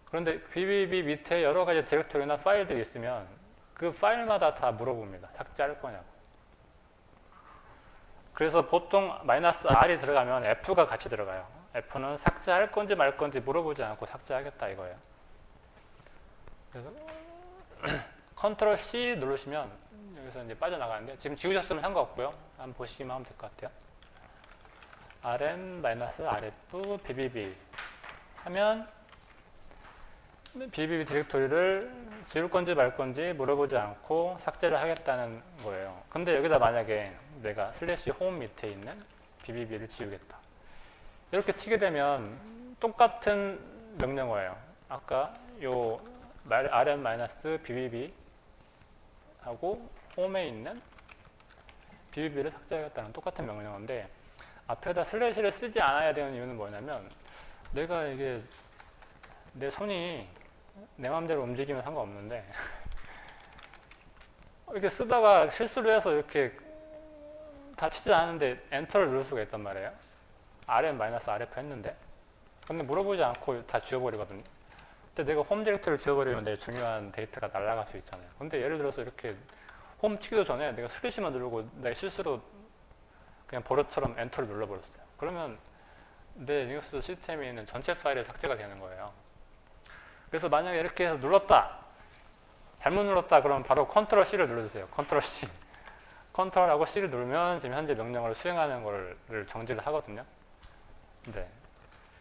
그런데 BBB 밑에 여러 가지 디렉토리나 파일들이 있으면 그 파일마다 다 물어봅니다. 삭제할 거냐고. 그래서 보통 -R이 들어가면 F가 같이 들어가요. F는 삭제할 건지 말 건지 물어보지 않고 삭제하겠다 이거예요. 그래서 컨트롤 C 누르시면 여기서 이제 빠져나가는데 지금 지우셨으면 상관없고요. 한번 보시기만 하면 될 것 같아요. rm-rf bbb 하면 BBB 디렉토리를 지울 건지 말 건지 물어보지 않고 삭제를 하겠다는 거예요. 근데 여기다 만약에 내가 슬래시 홈 밑에 있는 BBB를 지우겠다. 이렇게 치게 되면 똑같은 명령어예요. 아까 요 rm-bbb 하고 홈에 있는 BBB를 삭제하겠다는 똑같은 명령어인데 앞에다 슬래시를 쓰지 않아야 되는 이유는 뭐냐면 내가 이게 내 손이 내 마음대로 움직이면 상관없는데 이렇게 쓰다가 실수를 해서 이렇게 다치지 않은데 엔터를 누를 수가 있단 말이에요. rm-rf 했는데 근데 물어보지 않고 다 지워버리거든요. 근데 내가 홈 디렉터리를 지워버리면 내 중요한 데이터가 날아갈 수 있잖아요. 근데 예를 들어서 이렇게 홈 치기도 전에 내가 슬래시만 누르고 내 실수로 그냥 버릇처럼 엔터를 눌러버렸어요. 그러면 내 리눅스 시스템에 있는 전체 파일이 삭제가 되는 거예요. 그래서 만약에 이렇게 해서 눌렀다. 잘못 눌렀다 그러면 바로 컨트롤 C를 눌러주세요. 컨트롤 C. 컨트롤하고 C를 누르면 지금 현재 명령어를 수행하는 거를 정지를 하거든요. 네.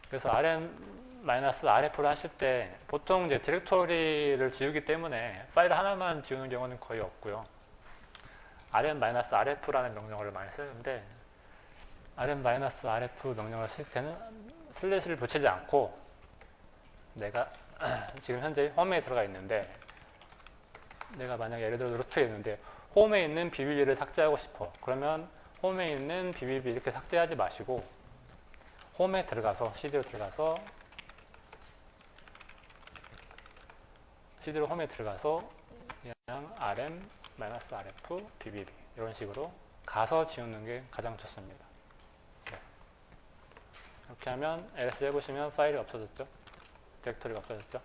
그래서 rm-rf를 하실 때 보통 이제 디렉토리를 지우기 때문에 파일 하나만 지우는 경우는 거의 없고요. rm-rf라는 명령어를 많이 쓰는데 rm-rf 명령어를 쓸 때는 슬래시를 붙이지 않고 내가 지금 현재 홈에 들어가 있는데 내가 만약에 예를 들어 루트에 있는데 홈에 있는 BBB를 삭제하고 싶어. 그러면 홈에 있는 BBB 이렇게 삭제하지 마시고 홈에 들어가서 CD로 들어가서 CD로 홈에 들어가서 그냥 rm-rf BBB 이런 식으로 가서 지우는 게 가장 좋습니다. 네. 이렇게 하면 ls 해보시면 파일이 없어졌죠? 디렉토리가 없어졌죠?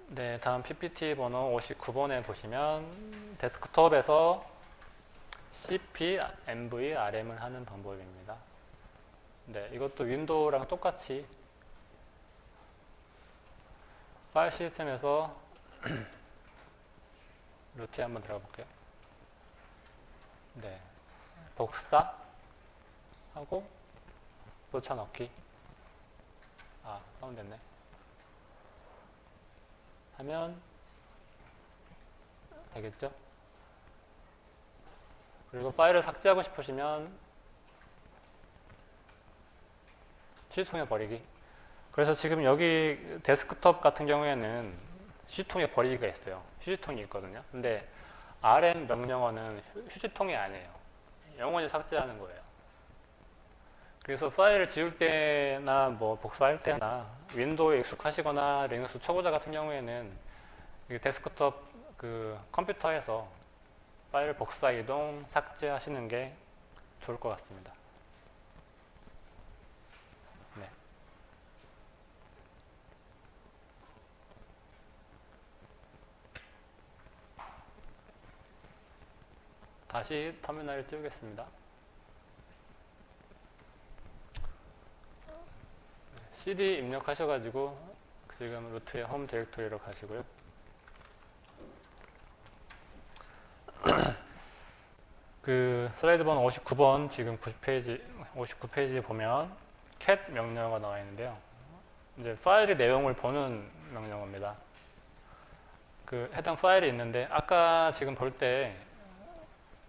네, 다음 PPT 번호 59번에 보시면 데스크톱에서 cp, env, rm을 하는 방법입니다. 네, 이것도 윈도우랑 똑같이 파일 시스템에서 루트에 한번 들어가 볼게요. 네, 복사 하고 붙여넣기. 다운됐네. 하면 되겠죠? 그리고 파일을 삭제하고 싶으시면 C통에 버리기. 그래서 지금 여기 데스크톱 같은 경우에는 C통에 버리기가 있어요. 휴지통이 있거든요. 근데 RM 명령어는 휴지통이 아니에요. 영원히 삭제하는 거예요. 그래서 파일을 지울 때나 뭐 복사할 때나 윈도우에 익숙하시거나 리눅스 초보자 같은 경우에는 데스크톱 그 컴퓨터에서 파일 복사 이동 삭제하시는 게 좋을 것 같습니다. 네. 다시 터미널을 띄우겠습니다. CD 입력하셔가지고 지금 루트의 홈 디렉토리로 가시고요. 그 슬라이드 번호 59번 지금 59페이지에 보면 cat 명령어가 나와 있는데요. 이제 파일의 내용을 보는 명령어입니다. 그 해당 파일이 있는데 아까 지금 볼 때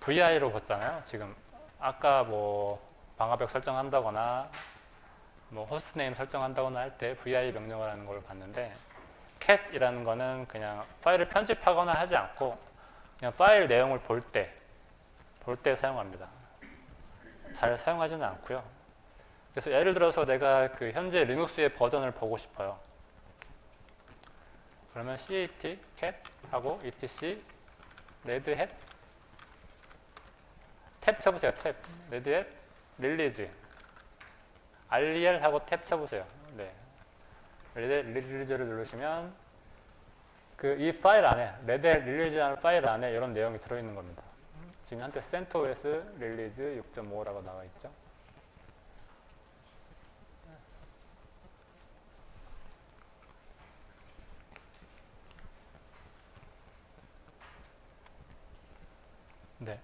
VI로 봤잖아요. 지금 아까 뭐 방화벽 설정한다거나 뭐 호스트네임 설정한다거나 할 때 VI 명령어라는 걸 봤는데 cat이라는 거는 그냥 파일을 편집하거나 하지 않고 그냥 파일 내용을 볼 때 사용합니다. 잘 사용하지는 않고요. 그래서 예를 들어서 내가 그 현재 리눅스의 버전을 보고 싶어요. 그러면 cat 하고 etc redhat 탭 쳐보세요. 탭 redhat release REL 하고 탭 쳐보세요. 네. release를 누르시면 그 이 파일 안에 redhat release라는 파일 안에 이런 내용이 들어있는 겁니다. 지금 한때 CentOS release 6.5라고 나와 있죠. 네.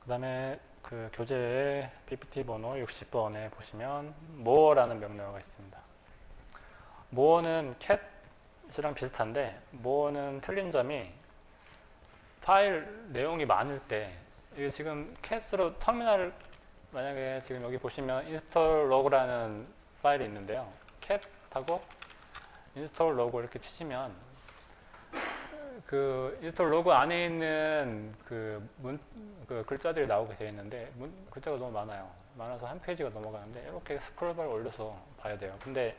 그 다음에 그 교재의 PPT 번호 60번에 보시면 more라는 명령어가 있습니다. more는 cat이랑 비슷한데 more는 틀린 점이 파일 내용이 많을 때 이게 지금 cat으로 터미널 만약에 지금 여기 보시면 install log라는 파일이 있는데요. cat하고 install log 이렇게 치시면 그 install log 안에 있는 그 글자들이 나오게 되어 있는데 글자가 너무 많아서 한 페이지가 넘어가는데 이렇게 스크롤바를 올려서 봐야 돼요. 근데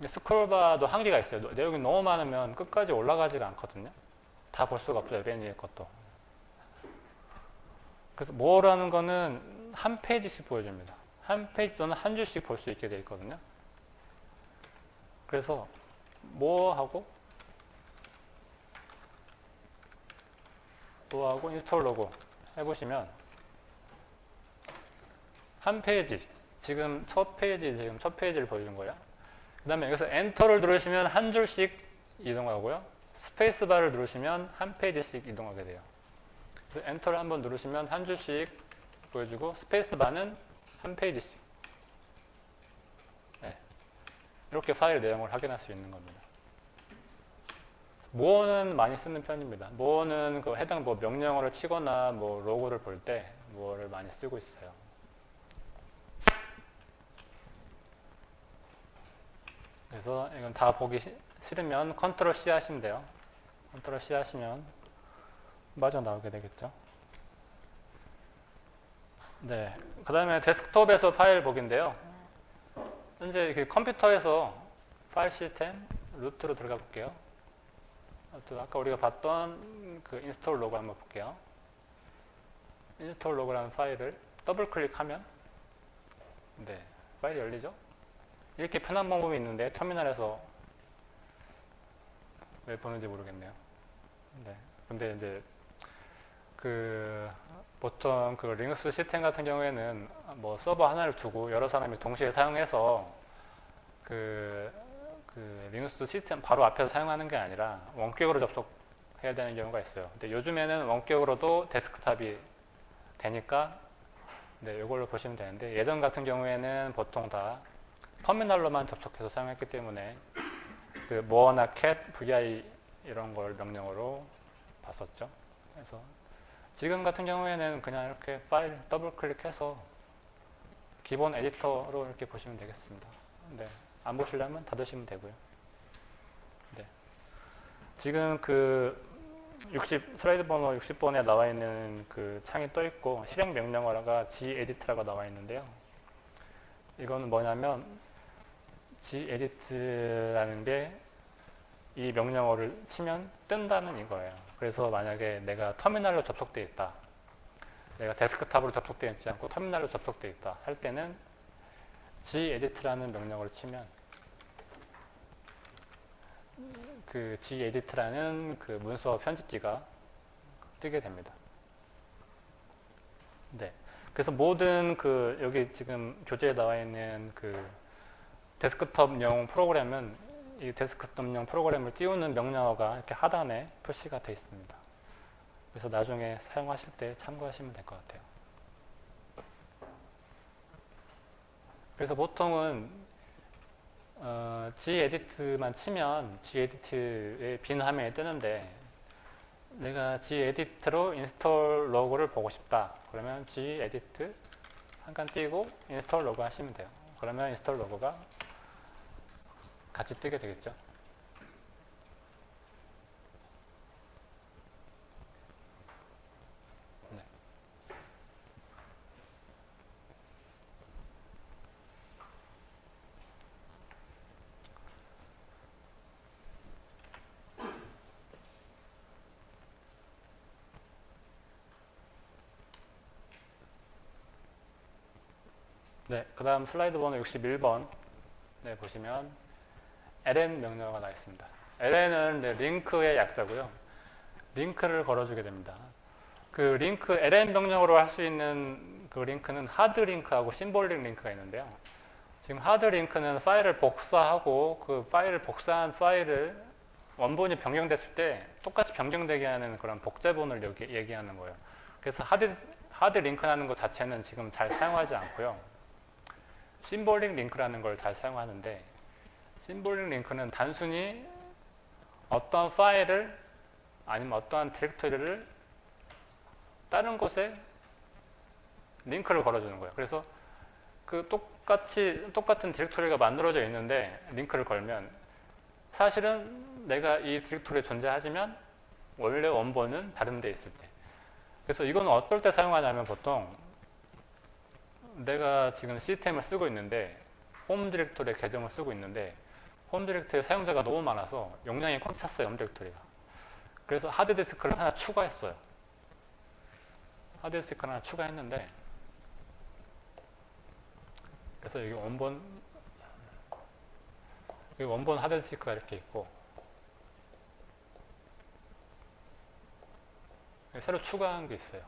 스크롤바도 한계가 있어요. 내용이 너무 많으면 끝까지 올라가지가 않거든요. 다 볼 수가 없어요. 맨 위에 것도. 그래서 뭐라는 거는 한 페이지씩 보여줍니다. 한 페이지 또는 한 줄씩 볼 수 있게 되어 있거든요. 그래서 뭐하고 인스톨 로고 해보시면 한 페이지 지금 첫 페이지를 보여주는 거예요. 그 다음에 여기서 엔터를 누르시면 한 줄씩 이동하고요. 스페이스바를 누르시면 한 페이지씩 이동하게 돼요. 그래서 엔터를 한번 누르시면 한 줄씩 보여주고 스페이스바는 한 페이지씩. 네. 이렇게 파일 내용을 확인할 수 있는 겁니다. more는 많이 쓰는 편입니다. more는 그 해당 명령어를 치거나 로고를 볼 때 more를 많이 쓰고 있어요. 그래서 이건 다 보기 싫으면 컨트롤 C 하시면 돼요. 컨트롤 C 하시면 빠져나오게 되겠죠. 네. 그 다음에 데스크톱에서 파일 보기인데요. 현재 컴퓨터에서 파일 시스템 루트로 들어가 볼게요. 아까 우리가 봤던 그 인스톨 로그 한번 볼게요. 인스톨 로그라는 파일을 더블 클릭하면 네, 파일이 열리죠. 이렇게 편한 방법이 있는데 터미널에서 왜 보는지 모르겠네요. 네. 근데 이제 보통 리눅스 시스템 같은 경우에는 서버 하나를 두고 여러 사람이 동시에 사용해서 리눅스 시스템 바로 앞에서 사용하는 게 아니라 원격으로 접속해야 되는 경우가 있어요. 근데 요즘에는 원격으로도 데스크탑이 되니까 네, 이걸로 보시면 되는데 예전 같은 경우에는 보통 다 터미널로만 접속해서 사용했기 때문에 more나 cat, vi 이런 걸 명령어로 봤었죠. 그래서 지금 같은 경우에는 그냥 이렇게 파일 더블 클릭해서 기본 에디터로 이렇게 보시면 되겠습니다. 네. 안 보시려면 닫으시면 되고요. 네. 지금 슬라이드 번호 60번에 나와 있는 창이 떠 있고 실행 명령어가 gedit라고 나와 있는데요. 이거는 뭐냐면 gedit라는 게 이 명령어를 치면 뜬다는 이거예요. 그래서 만약에 내가 터미널로 접속되어 있다. 내가 데스크탑으로 접속되어 있지 않고 터미널로 접속되어 있다 할 때는 gedit라는 명령어를 치면 gedit라는 문서 편집기가 뜨게 됩니다. 네. 그래서 모든 여기 지금 교재에 나와 있는 데스크톱용 프로그램은 이 데스크톱용 프로그램을 띄우는 명령어가 이렇게 하단에 표시가 되어 있습니다. 그래서 나중에 사용하실 때 참고하시면 될 것 같아요. 그래서 보통은 gedit만 치면 gedit의 빈 화면이 뜨는데 내가 gedit로 인스톨 로그를 보고 싶다. 그러면 gedit 한칸 띄고 인스톨 로그 하시면 돼요. 그러면 인스톨 로그가 같이 뜨게 되겠죠. 네. 네, 그 다음 슬라이드 번호 61번 네, 보시면 ln 명령어가 나와 있습니다. ln은 링크의 약자고요. 링크를 걸어주게 됩니다. ln 명령어로 할 수 있는 링크는 하드 링크하고 심볼릭 링크가 있는데요. 지금 하드 링크는 파일을 복사하고 파일을 복사한 파일을 원본이 변경됐을 때 똑같이 변경되게 하는 그런 복제본을 얘기하는 거예요. 그래서 하드 링크라는 것 자체는 지금 잘 사용하지 않고요. 심볼릭 링크라는 걸 잘 사용하는데, 심볼릭 링크는 단순히 어떠한 파일을 아니면 어떠한 디렉토리를 다른 곳에 링크를 걸어주는 거예요. 그래서 그 똑같은 디렉토리가 만들어져 있는데 링크를 걸면 사실은 내가 이 디렉토리에 존재하지만 원래 원본은 다른 데 있을 때. 그래서 이건 어떨 때 사용하냐면 보통 내가 지금 시스템을 쓰고 있는데 홈 디렉토리에 계정을 쓰고 있는데 홈 디렉토리 사용자가 너무 많아서 용량이 꽉 찼어요. 홈 디렉토리가. 그래서 하드디스크를 하나 추가했어요. 하드디스크를 하나 추가했는데 그래서 여기 원본 하드디스크가 이렇게 있고 새로 추가한 게 있어요.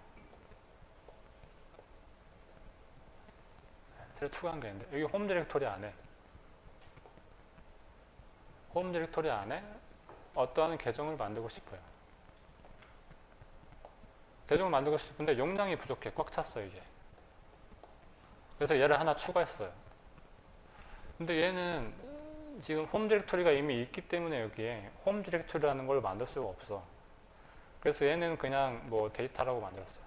새로 추가한 게 있는데 여기 홈 디렉토리 안에 어떠한 계정을 만들고 싶어요. 계정을 만들고 싶은데 용량이 부족해. 꽉 찼어요, 이게. 그래서 얘를 하나 추가했어요. 근데 얘는 지금 홈 디렉토리가 이미 있기 때문에 여기에 홈 디렉토리라는 걸 만들 수가 없어. 그래서 얘는 그냥 뭐 데이터라고 만들었어요.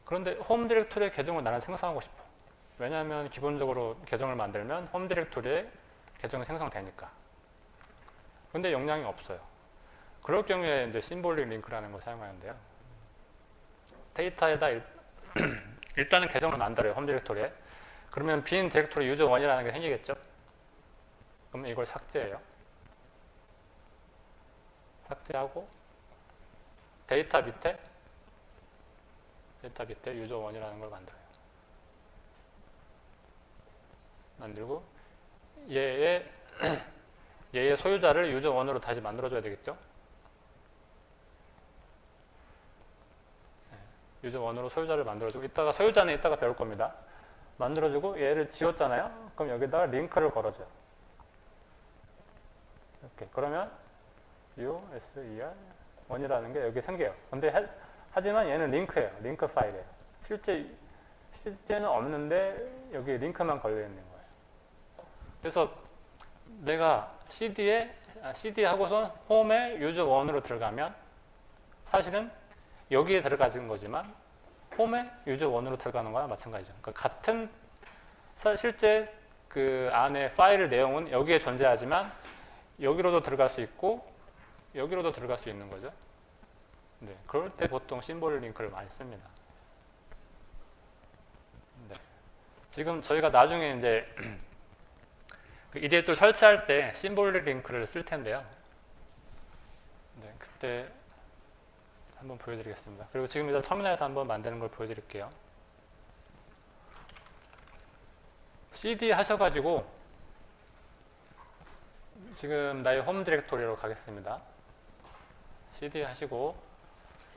그런데 홈 디렉토리의 계정을 나는 생성하고 싶어. 왜냐하면 기본적으로 계정을 만들면 홈 디렉토리에 계정이 생성되니까. 근데 용량이 없어요. 그럴 경우에 이제 심볼릭 링크라는 걸 사용하는데요. 데이터에다 일단은 계정을 만들어요. 홈 디렉토리에. 그러면 빈 디렉토리 유저 1이라는 게 생기겠죠? 그러면 이걸 삭제해요. 삭제하고 데이터 밑에 유저 1이라는 걸 만들어요. 만들고 얘의 소유자를 유저 1으로 다시 만들어줘야 되겠죠? 유저 1으로 소유자를 만들어주고 소유자는 이따가 배울 겁니다. 만들어주고 얘를 지웠잖아요. 그럼 여기다가 링크를 걸어줘요. 이렇게 그러면 user 1이라는 게 여기 생겨요. 근데 하지만 얘는 링크예요. 링크 파일이에요. 실제는 없는데 여기 링크만 걸려 있는 거예요. 그래서 내가 CD 하고선 홈에 유저 1으로 들어가면 사실은 여기에 들어가는 거지만 홈에 유저 1으로 들어가는 거나 마찬가지죠. 그러니까 같은 실제 그 안에 파일 내용은 여기에 존재하지만 여기로도 들어갈 수 있고 여기로도 들어갈 수 있는 거죠. 네, 그럴 때 보통 심볼 링크를 많이 씁니다. 네. 지금 저희가 나중에 이제 그 EDA 툴 설치할 때 심볼 링크를 쓸 텐데요. 네, 그때 한번 보여드리겠습니다. 그리고 지금 일단 터미널에서 한번 만드는 걸 보여드릴게요. CD 하셔가지고 지금 나의 홈 디렉토리로 가겠습니다. CD 하시고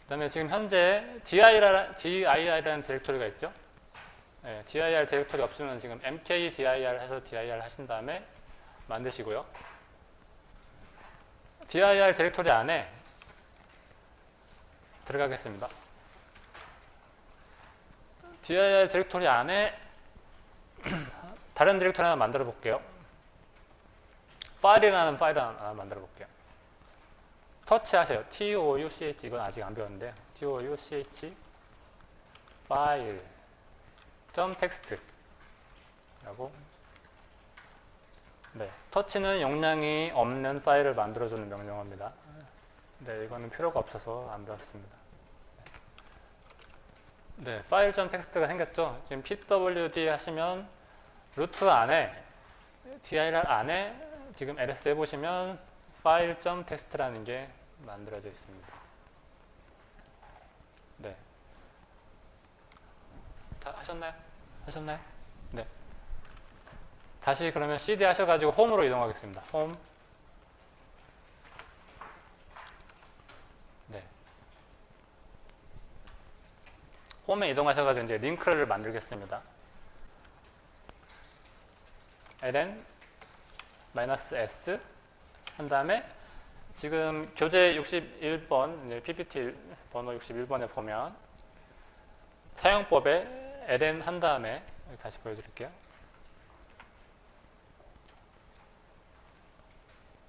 그 다음에 지금 현재 dir이라는 디렉토리가 있죠. 네, dir 디렉토리 없으면 지금 mkdir 해서 dir 하신 다음에 만드시고요. dir 디렉토리 안에 들어가겠습니다. dir 디렉토리 안에 다른 디렉토리 하나 만들어 볼게요. 파일이라는 파일 하나 만들어 볼게요. 터치 하세요. touch 이건 아직 안 배웠는데요. touch 파일 .text 라고. 네, 터치는 용량이 없는 파일을 만들어주는 명령어입니다. 네, 이거는 필요가 없어서 안 배웠습니다. 네, 파일 .text가 생겼죠. 지금 pwd 하시면 루트 안에 dir 안에 지금 ls 해보시면 파일 .text라는 게 만들어져 있습니다. 네, 다 하셨나요? 네. 다시 그러면 cd 하셔가지고 홈으로 이동하겠습니다. 홈. 네. 홈에 이동하셔가지고 이제 링크를 만들겠습니다. ln -s 한 다음에 지금 교재 61번, PPT 번호 61번에 보면 사용법에 ln 한 다음에 다시 보여드릴게요.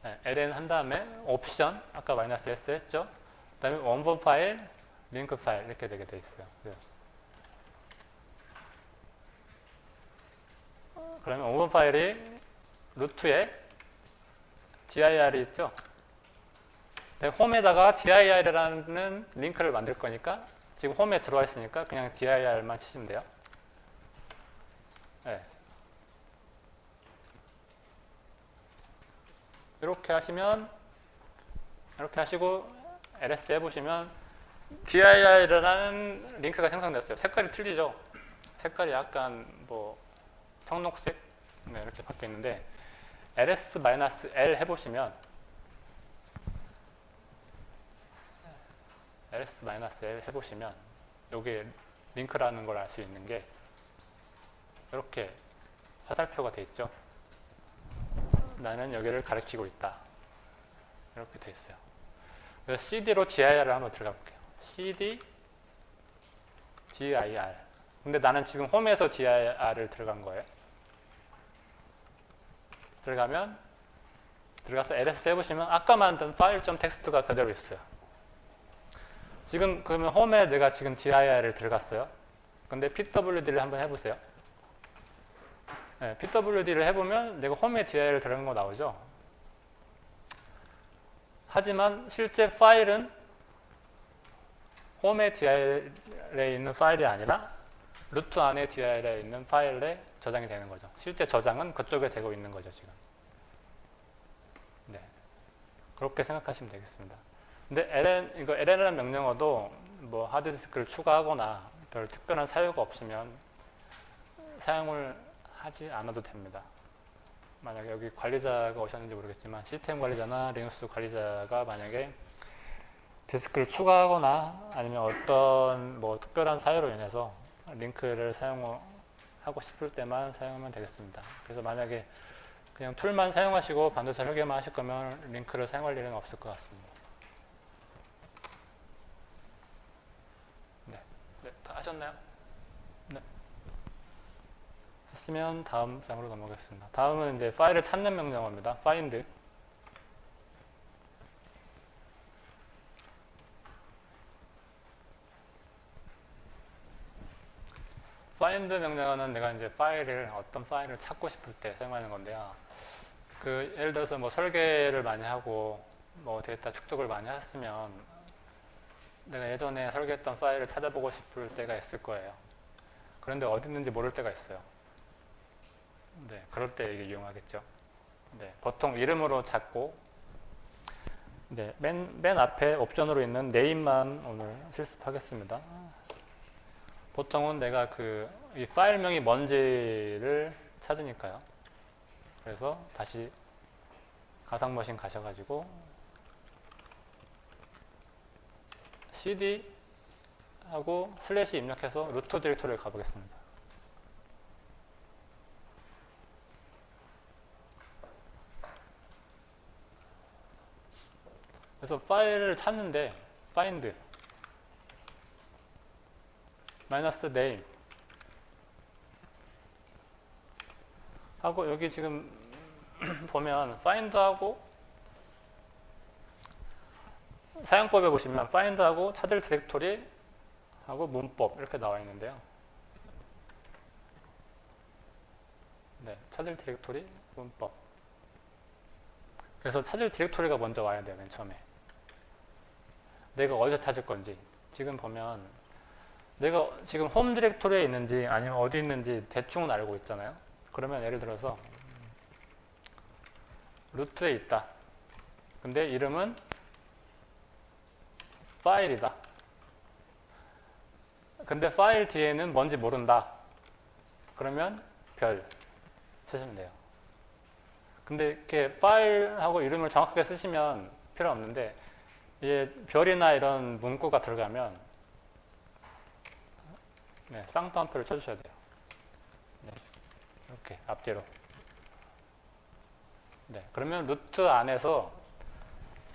네, ln 한 다음에 옵션, 아까 마이너스 s 했죠? 그 다음에 원본 파일, 링크 파일 이렇게 되게 돼 있어요. 그러면 원본 파일이 루트에 dir이 있죠? 네, 홈에다가 dir이라는 링크를 만들 거니까 지금 홈에 들어와 있으니까 그냥 dir만 치시면 돼요. 네. 이렇게 하시면, 이렇게 하시고 ls 해보시면 dir이라는 링크가 생성됐어요. 색깔이 틀리죠? 색깔이 약간 뭐 청록색, 네, 이렇게 바뀌어 있는데 ls-l 해보시면 ls-l 해보시면 이게 링크라는 걸 알 수 있는 게 이렇게 화살표가 돼 있죠. 나는 여기를 가리키고 있다. 이렇게 돼 있어요. 그래서 cd로 dir을 한번 들어가 볼게요. cd dir. 근데 나는 지금 홈에서 dir을 들어간 거예요. 들어가서 ls 해보시면 아까 만든 file.txt가 그대로 있어요. 지금 그러면 홈에 내가 지금 dir을 들어갔어요. 근데 pwd를 한번 해보세요. 네, pwd를 해보면 내가 홈에 dir을 들어간 거 나오죠. 하지만 실제 파일은 홈에 dir에 있는 파일이 아니라 루트 안에 dir에 있는 파일에 저장이 되는 거죠. 실제 저장은 그쪽에 되고 있는 거죠, 지금. 네. 그렇게 생각하시면 되겠습니다. 근데 ln이라는 명령어도 뭐 하드디스크를 추가하거나 별 특별한 사유가 없으면 사용을 하지 않아도 됩니다. 만약에 여기 관리자가 오셨는지 모르겠지만 시스템 관리자나 리눅스 관리자가 만약에 디스크를 추가하거나 아니면 어떤 뭐 특별한 사유로 인해서 링크를 사용하고 싶을 때만 사용하면 되겠습니다. 그래서 만약에 그냥 툴만 사용하시고 반도체 설계만 하실 거면 링크를 사용할 일은 없을 것 같습니다. 네, 다 하셨나요? 네. 했으면 다음 장으로 넘어가겠습니다. 다음은 이제 파일을 찾는 명령어입니다. find. find 명령어는 내가 이제 어떤 파일을 찾고 싶을 때 사용하는 건데요. 예를 들어서 뭐 설계를 많이 하고 뭐 데이터 축적을 많이 했으면 내가 예전에 설계했던 파일을 찾아보고 싶을 때가 있을 거예요. 그런데 어디 있는지 모를 때가 있어요. 네, 그럴 때 이게 이용하겠죠. 네, 보통 이름으로 찾고, 네, 맨 앞에 옵션으로 있는 name만 오늘 실습하겠습니다. 보통은 내가 이 파일명이 뭔지를 찾으니까요. 그래서 다시 가상머신 가셔가지고 cd 하고 슬래시 입력해서 루트 디렉토리를 가보겠습니다. 그래서 파일을 찾는데 find -name 하고 여기 지금 보면 find하고 사용법에 보시면 find하고 찾을 디렉토리 하고 문법 이렇게 나와 있는데요. 네, 찾을 디렉토리 문법. 그래서 찾을 디렉토리가 먼저 와야 돼요, 맨 처음에. 내가 어디서 찾을 건지. 지금 보면 내가 지금 홈 디렉토리에 있는지 아니면 어디 있는지 대충은 알고 있잖아요. 그러면 예를 들어서 루트에 있다. 근데 이름은 파일이다. 근데 파일 뒤에는 뭔지 모른다. 그러면 별 쓰시면 돼요. 근데 이렇게 파일하고 이름을 정확하게 쓰시면 필요 없는데 이제 별이나 이런 문구가 들어가면 네, 쌍따옴표를 쳐주셔야 돼요. 네, 이렇게 앞뒤로. 네, 그러면 루트 안에서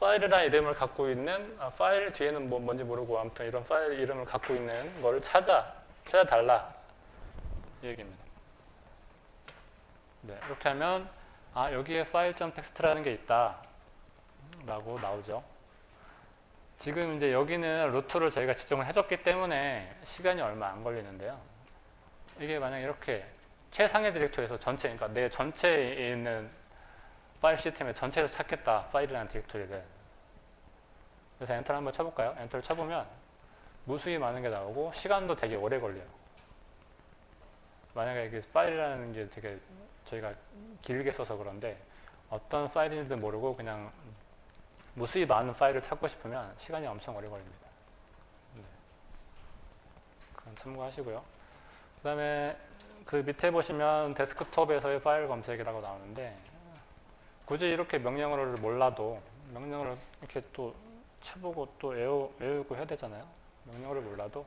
파일이라는 이름을 갖고 있는 파일 뒤에는 뭐 뭔지 모르고 아무튼 이런 파일 이름을 갖고 있는 거를 찾아달라 이 얘기입니다. 네, 이렇게 하면 여기에 file.txt라는 게 있다 라고 나오죠. 지금 이제 여기는 루트를 저희가 지정을 해줬기 때문에 시간이 얼마 안 걸리는데요. 이게 만약 이렇게 최상의 디렉토리에서 전체, 그러니까 내 전체에 있는 파일 시스템의 전체에서 찾겠다, 파일이라는 디렉토리를. 그래서 엔터를 한번 쳐볼까요? 엔터를 쳐보면 무수히 많은 게 나오고 시간도 되게 오래 걸려요. 만약에 이게 파일이라는 게 되게 저희가 길게 써서 그런데 어떤 파일인지도 모르고 그냥 무수히 많은 파일을 찾고 싶으면 시간이 엄청 오래 걸립니다. 네. 그건 참고하시고요. 그 다음에 그 밑에 보시면 데스크톱에서의 파일 검색이라고 나오는데 굳이 이렇게 명령어를 몰라도 명령어를 이렇게 또 쳐보고 또 외우고 해야 되잖아요. 명령어를 몰라도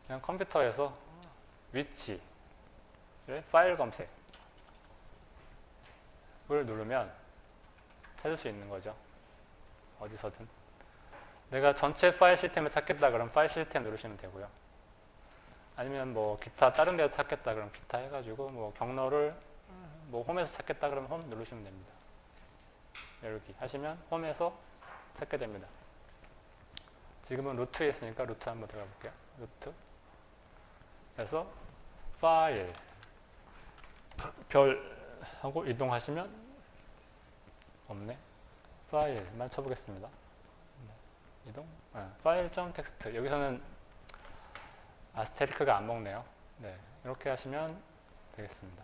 그냥 컴퓨터에서 위치 파일 검색을 누르면 찾을 수 있는 거죠. 어디서든. 내가 전체 파일 시스템을 찾겠다 그러면 파일 시스템 누르시면 되고요. 아니면 뭐 기타 다른 데서 찾겠다 그러면 기타 해가지고 뭐 경로를 뭐 홈에서 찾겠다 그러면 홈 누르시면 됩니다. 이렇게 하시면 홈에서 찾게 됩니다. 지금은 루트에 있으니까 루트 한번 들어가 볼게요. 루트. 그래서 파일 별 하고 이동하시면 없네. 파일만 쳐보겠습니다. 이동. 파일.txt. 여기서는 아스테리크가 안 먹네요. 네, 이렇게 하시면 되겠습니다.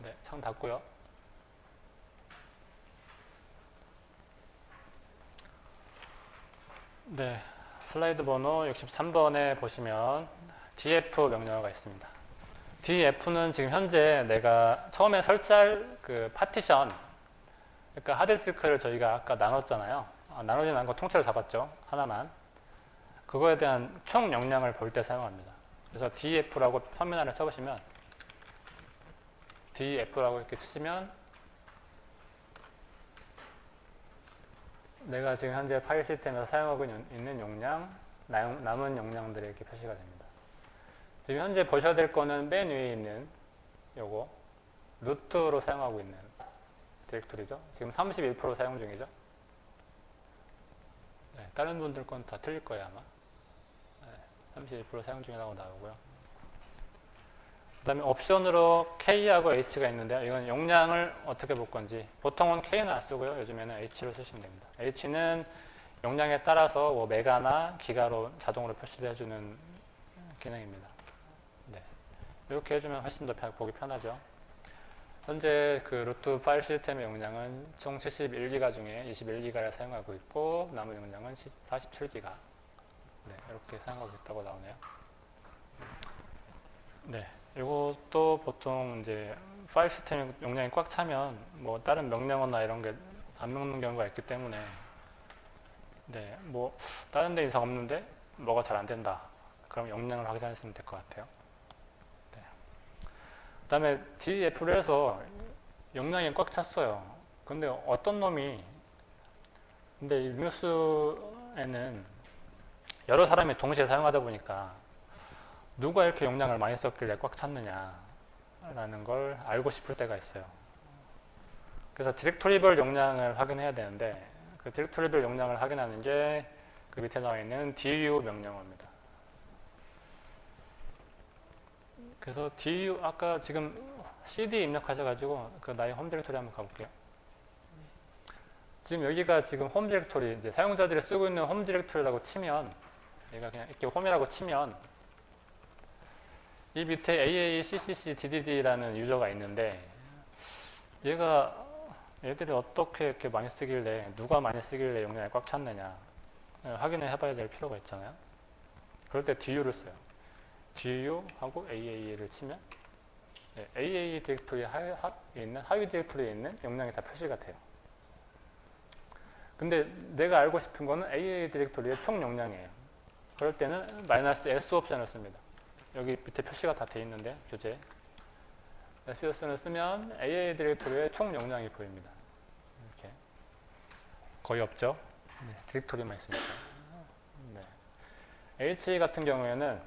네, 창 닫고요. 네, 슬라이드 번호 63번에 보시면 df 명령어가 있습니다. df는 지금 현재 내가 처음에 설치할 그 파티션, 그러니까 하드디스크를 저희가 아까 나눴잖아요. 나누진 않고 통째로 잡았죠. 하나만. 그거에 대한 총 용량을 볼 때 사용합니다. 그래서 df라고 터미널에 쳐보시면 df라고 이렇게 치시면 내가 지금 현재 파일 시스템에서 사용하고 있는 용량, 남은 용량들이 이렇게 표시가 됩니다. 지금 현재 보셔야 될 거는 맨 위에 있는 요거 루트로 사용하고 있는 디렉토리죠. 지금 31% 사용 중이죠. 네, 다른 분들 건 다 틀릴 거예요 아마. 네, 31% 사용 중이라고 나오고요. 그 다음에 옵션으로 K하고 H가 있는데요. 이건 용량을 어떻게 볼 건지 보통은 K는 안 쓰고요. 요즘에는 H로 쓰시면 됩니다. H는 용량에 따라서 뭐 메가나 기가로 자동으로 표시를 해주는 기능입니다. 네. 이렇게 해주면 훨씬 더 보기 편하죠. 현재 그 루트 파일 시스템의 용량은 총 71기가 중에 21기가를 사용하고 있고 남은 용량은 47기가. 네, 이렇게 사용하고 있다고 나오네요. 네. 이것도 보통 이제 파일 시스템 용량이 꽉 차면 뭐 다른 명령어나 이런 게 안 먹는 경우가 있기 때문에 네, 뭐 다른 데 이상 없는데 뭐가 잘 안 된다. 그럼 용량을 확인하시면 될 것 같아요. 네. 그 다음에 DF를 해서 용량이 꽉 찼어요. 근데 어떤 놈이 근데 이 리눅스에는 여러 사람이 동시에 사용하다 보니까 누가 이렇게 용량을 많이 썼길래 꽉 찼느냐 라는 걸 알고 싶을 때가 있어요. 그래서 디렉토리별 용량을 확인해야 되는데 그 디렉토리별 용량을 확인하는 게 그 밑에 나와 있는 du 명령어입니다. 그래서 du 아까 지금 cd 입력하셔가지고 그 나의 홈 디렉토리 한번 가볼게요. 지금 여기가 지금 홈 디렉토리 이제 사용자들이 쓰고 있는 홈 디렉토리라고 치면 얘가 그냥 이렇게 홈이라고 치면 이 밑에 AACCCDDD라는 유저가 있는데 얘들이 어떻게 이렇게 많이 쓰길래 누가 많이 쓰길래 용량이 꽉 찼느냐 확인을 해봐야 될 필요가 있잖아요. 그럴 때 du를 써요. du 하고 AA를 치면 네, AA 디렉토리에 있는 하위 디렉토리에 있는 용량이 다 표시가 돼요. 근데 내가 알고 싶은 거는 AA 디렉토리의 총 용량이에요. 그럴 때는 마이너스 S 옵션을 씁니다. 여기 밑에 표시가 다 돼 있는데 교재에 S 옵션을 쓰면 AA 디렉토리의 총 용량이 보입니다. 이렇게 거의 없죠. 네, 디렉토리만 있으니까. 네. H 같은 경우에는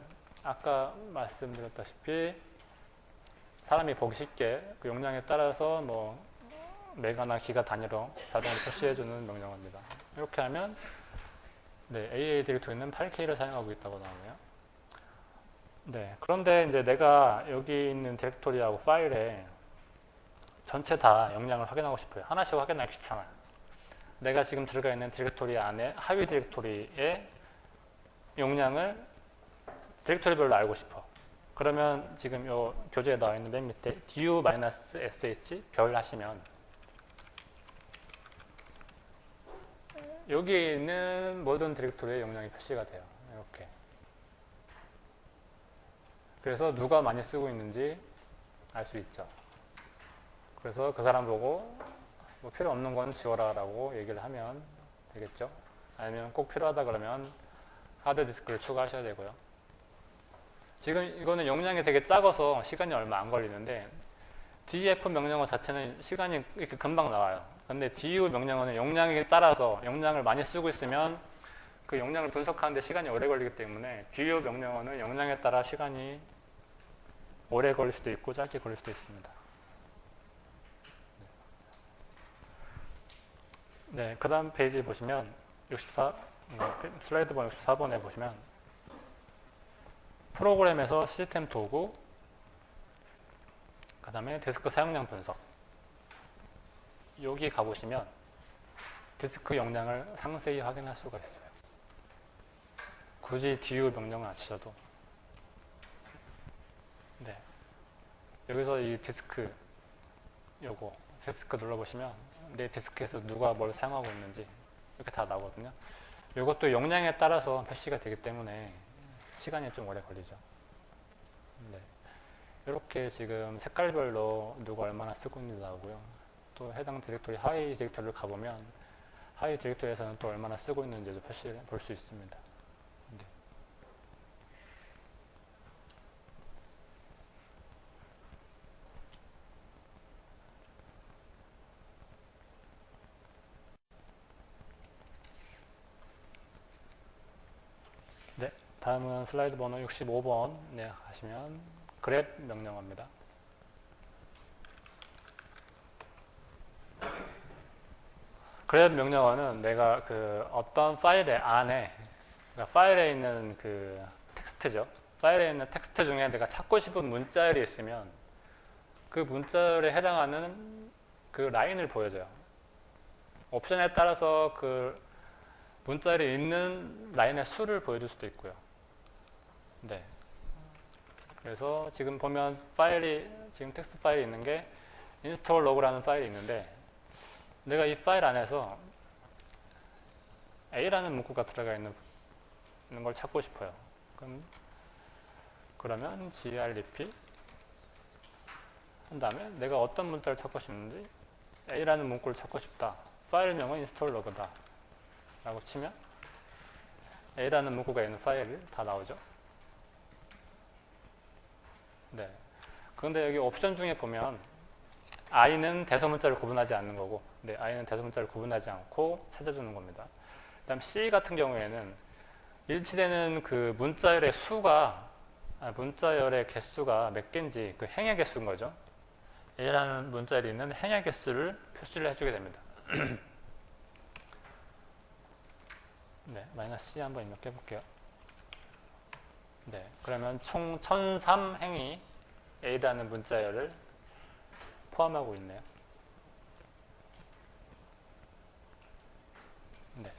아까 말씀드렸다시피 사람이 보기 쉽게 그 용량에 따라서 뭐 메가나 기가 단위로 자동으로 표시해주는 명령어입니다. 이렇게 하면 네, AA 디렉토리는 8K를 사용하고 있다고 나오네요. 네, 그런데 이제 내가 여기 있는 디렉토리하고 파일에 전체 다 용량을 확인하고 싶어요. 하나씩 확인하기 귀찮아요. 내가 지금 들어가 있는 디렉토리 안에 하위 디렉토리의 용량을 디렉토리별로 알고 싶어. 그러면 지금 요 교재에 나와 있는 맨 밑에 du-sh 별 하시면 여기 있는 모든 디렉토리의 용량이 표시가 돼요. 이렇게. 그래서 누가 많이 쓰고 있는지 알 수 있죠. 그래서 그 사람 보고 뭐 필요 없는 건 지워라 라고 얘기를 하면 되겠죠. 아니면 꼭 필요하다 그러면 하드디스크를 추가하셔야 되고요. 지금 이거는 용량이 되게 작아서 시간이 얼마 안 걸리는데 df 명령어 자체는 시간이 이렇게 금방 나와요. 근데 du 명령어는 용량에 따라서 용량을 많이 쓰고 있으면 그 용량을 분석하는데 시간이 오래 걸리기 때문에 du 명령어는 용량에 따라 시간이 오래 걸릴 수도 있고 짧게 걸릴 수도 있습니다. 네, 그 다음 페이지 보시면 64, 슬라이드 번 64번에 보시면 프로그램에서 시스템 도구, 그 다음에 디스크 사용량 분석. 여기 가보시면 디스크 용량을 상세히 확인할 수가 있어요. 굳이 du 명령을 안 치셔도. 네. 여기서 이 디스크, 요거, 디스크 눌러보시면 내 디스크에서 누가 뭘 사용하고 있는지 이렇게 다 나오거든요. 이것도 용량에 따라서 표시가 되기 때문에 시간이 좀 오래 걸리죠. 네. 이렇게 지금 색깔별로 누가 얼마나 쓰고 있는지 나오고요. 또 해당 디렉토리, 하위 디렉토리를 가보면 하위 디렉토리에서는 또 얼마나 쓰고 있는지도 볼 수 있습니다. 네. 네, 다음은 슬라이드 번호 65번 네, 하시면 grep 명령어입니다. grep 명령어는 내가 그 어떤 파일의 안에, 그러니까 파일에 있는 그 텍스트죠. 파일에 있는 텍스트 중에 내가 찾고 싶은 문자열이 있으면 그 문자열에 해당하는 그 라인을 보여줘요. 옵션에 따라서 그 문자열이 있는 라인의 수를 보여줄 수도 있고요. 네. 그래서 지금 보면 파일이, 지금 텍스트 파일이 있는 게 install log라는 파일이 있는데 내가 이 파일 안에서 A라는 문구가 들어가 있는 걸 찾고 싶어요. 그러면 grep 한 다음에 내가 어떤 문자를 찾고 싶는지 A라는 문구를 찾고 싶다. 파일명은 install log다. 라고 치면 A라는 문구가 있는 파일이 다 나오죠. 네. 그런데 여기 옵션 중에 보면 I는 대소문자를 구분하지 않는 거고, 네, I는 대소문자를 구분하지 않고 찾아주는 겁니다. 그 다음 C 같은 경우에는 일치되는 그 문자열의 수가, 문자열의 개수가 몇 개인지 그 행의 개수인 거죠. A라는 문자열이 있는 행의 개수를 표시를 해주게 됩니다. 네, 마이너스 C 한번 입력해 볼게요. 네, 그러면 총 1003행이 A라는 문자열을 포함하고 있네요. 네.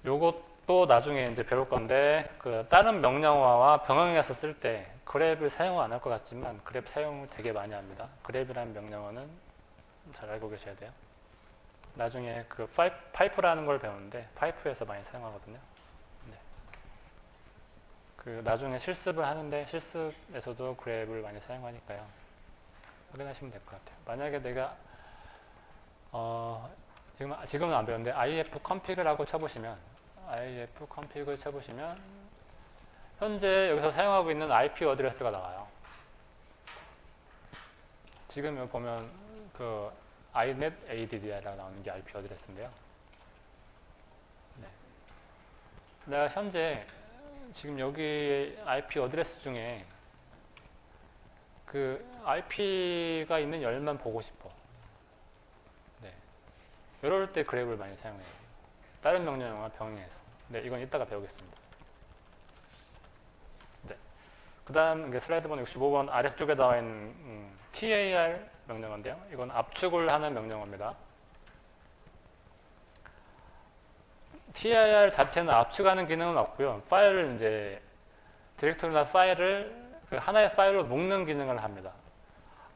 요것도 나중에 이제 배울 건데, 그 다른 명령어와 병행해서 쓸 때 grep을 사용 안 할 것 같지만 grep 사용을 되게 많이 합니다. grep이라는 명령어는 잘 알고 계셔야 돼요. 나중에 그 파이프라는 걸 배우는데 파이프에서 많이 사용하거든요. 네. 그 나중에 실습을 하는데 실습에서도 grep을 많이 사용하니까요. 확인하시면 될 것 같아요. 만약에 내가 지금은 안 배웠는데 if config라고 쳐보시면 if config을 쳐보시면 현재 여기서 사용하고 있는 IP 어드레스가 나와요. 지금 보면 그 inet add라고 나오는 게 IP 어드레스인데요. 네. 내가 현재 지금 여기 IP 어드레스 중에 그 IP가 있는 열만 보고 싶어. 네. 이럴 때 그랩을 많이 사용해요. 다른 명령어와 병행해서. 네, 이건 이따가 배우겠습니다. 네. 그 다음 슬라이드 번 65번 아래쪽에 나와 있는 TAR 명령어인데요. 이건 압축을 하는 명령어입니다. TAR 자체는 압축하는 기능은 없고요. 파일을 이제 디렉토리나 파일을 그 하나의 파일로 묶는 기능을 합니다.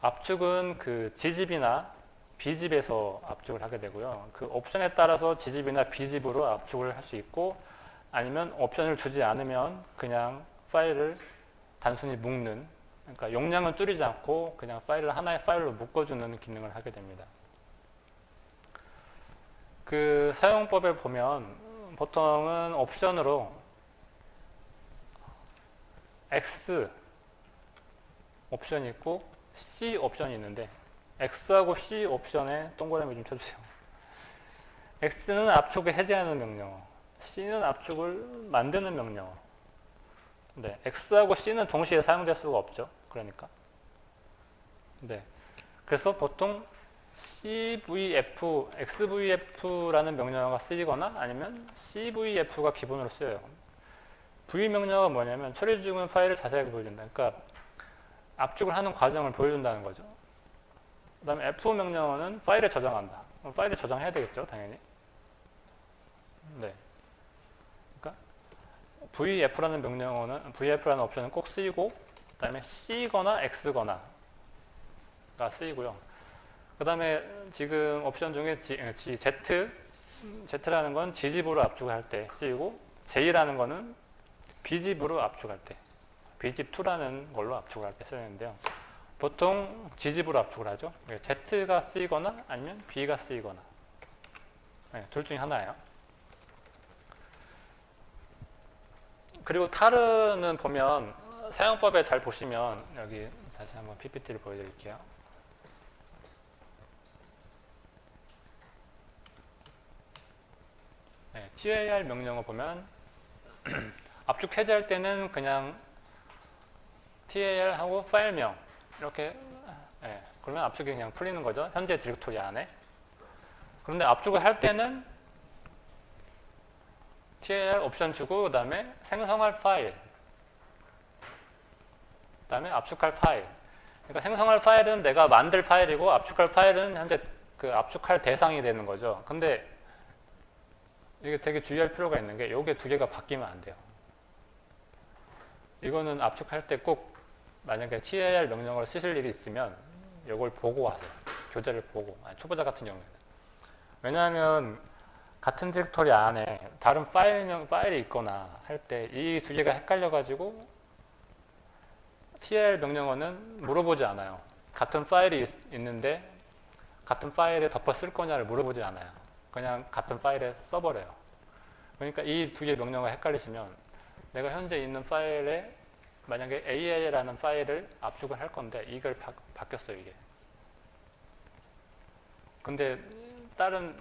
압축은 그 G집이나 B집에서 압축을 하게 되고요. 그 옵션에 따라서 G집이나 B집으로 압축을 할 수 있고 아니면 옵션을 주지 않으면 그냥 파일을 단순히 묶는, 그러니까 용량은 줄이지 않고 그냥 파일을 하나의 파일로 묶어주는 기능을 하게 됩니다. 그 사용법에 보면 보통은 옵션으로 X 옵션이 있고 C 옵션이 있는데 X하고 C 옵션에 동그라미 좀 쳐주세요. X는 압축을 해제하는 명령어, C는 압축을 만드는 명령어. 네, X하고 C는 동시에 사용될 수가 없죠. 그러니까. 네, 그래서 보통 CVF, XVF라는 명령어가 쓰이거나 아니면 CVF가 기본으로 쓰여요. V 명령어가 뭐냐면 처리 중인 파일을 자세하게 보여준다. 그러니까 압축을 하는 과정을 보여준다는 거죠. 그 다음에 F 명령어는 파일을 저장한다. 그럼 파일을 저장해야 되겠죠, 당연히. 네. 그러니까 VF라는 명령어는, VF라는 옵션은 꼭 쓰이고, 그 다음에 C거나 X거나가 쓰이고요. 그 다음에 지금 옵션 중에 Z라는 건 G집으로 압축을 할 때 쓰이고, J라는 거는 B집으로 압축할 때, B집2라는 걸로 압축을 할 때 쓰이는데요. 보통 G집으로 압축을 하죠. Z가 쓰이거나 아니면 B가 쓰이거나. 네, 둘 중에 하나예요. 그리고 타르는 보면 사용법에 잘 보시면 여기 다시 한번 PPT를 보여드릴게요. 네, TAR 명령어 보면 압축 해제할 때는 그냥 TAR하고 파일명 이렇게, 네, 그러면 압축이 그냥 풀리는 거죠. 현재 디렉토리 안에. 그런데 압축을 할 때는 TAR 옵션 주고 그 다음에 생성할 파일, 그 다음에 압축할 파일. 그러니까 생성할 파일은 내가 만들 파일이고 압축할 파일은 현재 그 압축할 대상이 되는 거죠. 근데 이게 되게 주의할 필요가 있는 게 요게 두 개가 바뀌면 안 돼요. 이거는 압축할 때 꼭 만약에 TAR 명령어를 쓰실 일이 있으면 이걸 보고 하세요. 교재를 보고. 초보자 같은 경우에는. 왜냐하면 같은 디렉토리 안에 다른 파일이 있거나 할 때 이 두 개가 헷갈려가지고 TAR 명령어는 물어보지 않아요. 같은 파일이 있는데 같은 파일에 덮어 쓸 거냐를 물어보지 않아요. 그냥 같은 파일에 써버려요. 그러니까 이 두 개의 명령어가 헷갈리시면 내가 현재 있는 파일에 만약에 AI라는 파일을 압축을 할 건데 이걸 바뀌었어요, 이게. 근데 다른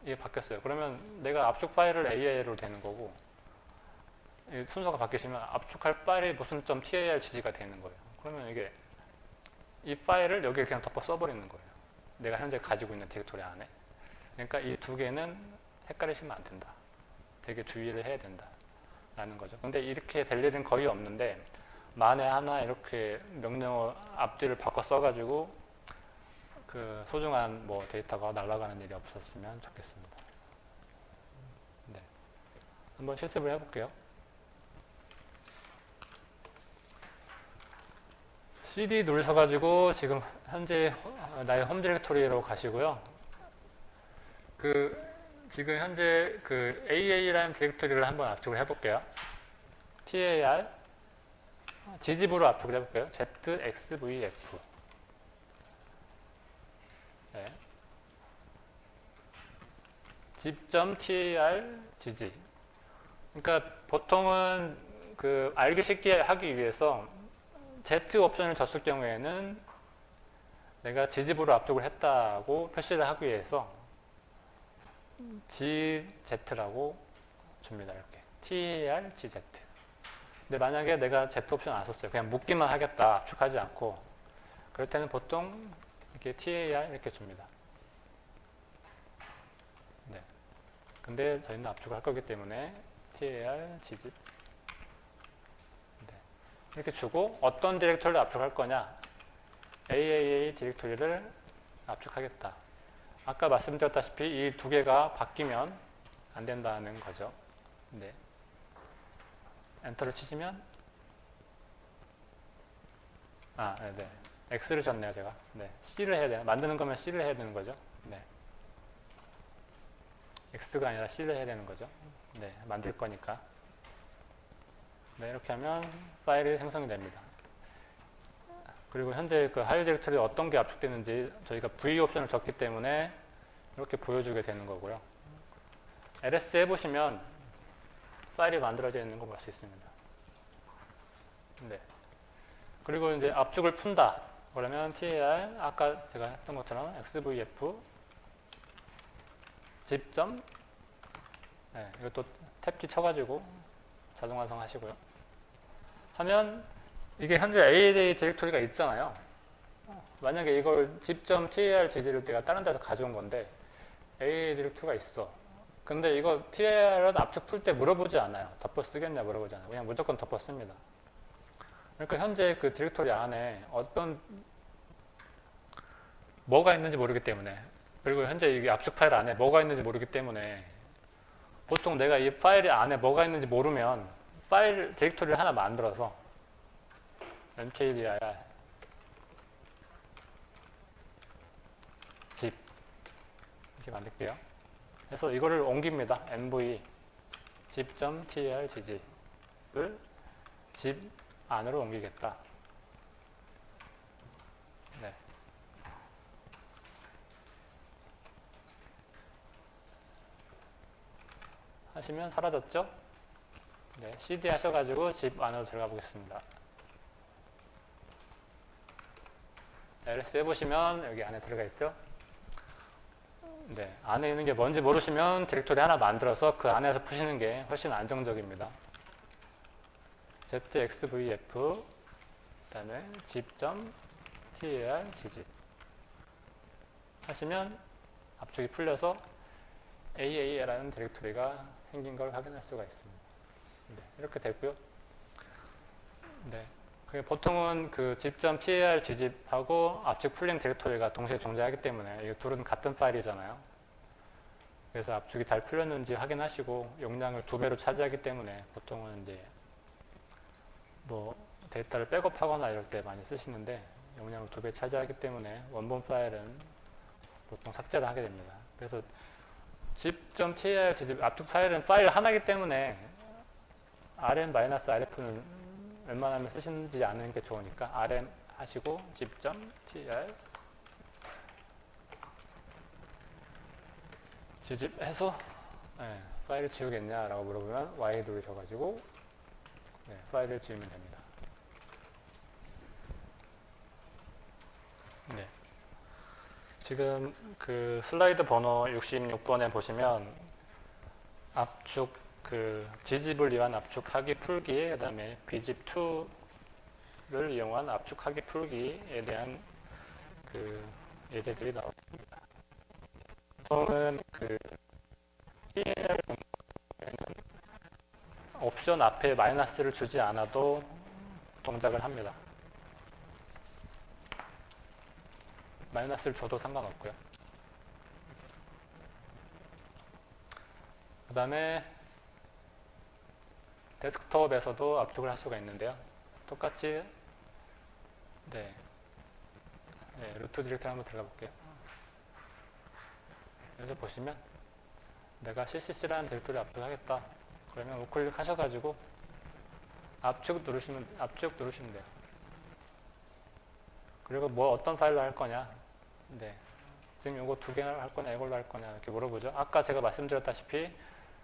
이게 바뀌었어요. 그러면 내가 압축 파일을 AI로 되는 거고 순서가 바뀌시면 압축할 파일이 무슨 .tar 지지가 되는 거예요. 그러면 이게 이 파일을 여기에 그냥 덮어 써버리는 거예요. 내가 현재 가지고 있는 디렉토리 안에. 그러니까 이 두 개는 헷갈리시면 안 된다. 되게 주의를 해야 된다. 라는 거죠. 근데 이렇게 될 일은 거의 없는데 만에 하나 이렇게 명령어 앞뒤를 바꿔 써가지고 그 소중한 뭐 데이터가 날아가는 일이 없었으면 좋겠습니다. 네. 한번 실습을 해볼게요. CD 누르셔가지고 지금 현재 나의 홈 디렉토리로 가시고요. 지금 현재 그 AA라는 디렉토리를 한번 압축을 해볼게요. TAR G집으로 압축을 해볼게요. ZXVF. 네. zip.targg. 그러니까 보통은 그 알기 쉽게 하기 위해서 Z 옵션을 줬을 경우에는 내가 gzip으로 압축을 했다고 표시를 하기 위해서 gz라고 줍니다. 이렇게 targz. 근데 만약에 내가 Z 옵션 안 썼어요. 그냥 묶기만 하겠다. 압축하지 않고. 그럴 때는 보통 이렇게 tar 이렇게 줍니다. 네. 근데 저희는 압축을 할 거기 때문에 targz. 네. 이렇게 주고 어떤 디렉토리를 압축할 거냐? AAA 디렉토리를 압축하겠다. 아까 말씀드렸다시피 이 두 개가 바뀌면 안 된다는 거죠. 네. 엔터를 치시면 네. X를 줬네요, 제가. 네. C를 해야 돼요. 만드는 거면 C를 해야 되는 거죠. 네. X가 아니라 C를 해야 되는 거죠. 네. 만들 거니까. 네. 이렇게 하면 파일이 생성이 됩니다. 그리고 현재 그 하위 디렉토리에 어떤 게 압축되는지 저희가 V 옵션을 줬기 때문에 이렇게 보여주게 되는 거고요. ls 해보시면 파일이 만들어져 있는 거 볼 수 있습니다. 네. 그리고 이제 압축을 푼다. 그러면 tar, 아까 제가 했던 것처럼 xvf zip. 네, 이것도 탭키 쳐가지고 자동 완성 하시고요. 하면 이게 현재 AAA 디렉토리가 있잖아요. 만약에 이걸 zip.targ를 내가 다른 데서 가져온 건데 AAA 디렉토리가 있어. 근데 이거 TL을 압축 풀 때 물어보지 않아요. 덮어 쓰겠냐 물어보지 않아요. 그냥 무조건 덮어 씁니다. 그러니까 현재 그 디렉토리 안에 어떤 뭐가 있는지 모르기 때문에, 그리고 현재 이 압축 파일 안에 뭐가 있는지 모르기 때문에 보통 내가 이 파일 안에 뭐가 있는지 모르면 파일 디렉토리를 하나 만들어서 mkdir zip 이렇게 만들게요. 그래서 이거를 옮깁니다. mv zip.targg를 zip 안으로 옮기겠다. 네. 하시면 사라졌죠? 네. cd 하셔가지고 zip 안으로 들어가 보겠습니다. ls 해보시면 여기 안에 들어가 있죠? 네, 안에 있는 게 뭔지 모르시면 디렉토리 하나 만들어서 그 안에서 푸시는 게 훨씬 안정적입니다. zxvf 그 다음에 zip.targz 하시면 압축이 풀려서 AA라는 디렉토리가 생긴 걸 확인할 수가 있습니다. 네, 이렇게 됐고요. 네, 보통은 그 zip.targzip하고 압축 풀린 디렉토리가 동시에 존재하기 때문에 이 둘은 같은 파일이잖아요. 그래서 압축이 잘 풀렸는지 확인하시고 용량을 2배로 차지하기 때문에 보통은 이제 뭐 데이터를 백업하거나 이럴 때 많이 쓰시는데 용량을 2배 차지하기 때문에 원본 파일은 보통 삭제를 하게 됩니다. 그래서 zip.targzip 압축 파일은 파일 하나이기 때문에 rm-rf는 웬만하면 쓰시지 않는 게 좋으니까 rm 하시고 zip.tr gzip 해서 네, 파일을 지우겠냐라고 물어보면 y 누르셔가지고 네, 파일을 지우면 됩니다. 네. 지금 그 슬라이드 번호 66번에 보시면 압축 그 gzip을 위한 압축하기 풀기, 그 다음에 bzip2를 이용한 압축하기 풀기에 대한 그 예제들이 나왔습니다. 보통은 그 TLR 옵션 앞에 마이너스를 주지 않아도 동작을 합니다. 마이너스를 줘도 상관없고요. 그 다음에 데스크톱에서도 압축을 할 수가 있는데요. 똑같이 네, 루트 디렉터리 한번 들어가 볼게요. 여기서 보시면 내가 CCC라는 디렉터리 압축하겠다. 그러면 우클릭 하셔가지고 압축 누르시면 돼요. 그리고 뭐 어떤 파일로 할 거냐. 네, 지금 이거 두 개나 할 거냐 이걸로 할 거냐 이렇게 물어보죠. 아까 제가 말씀드렸다시피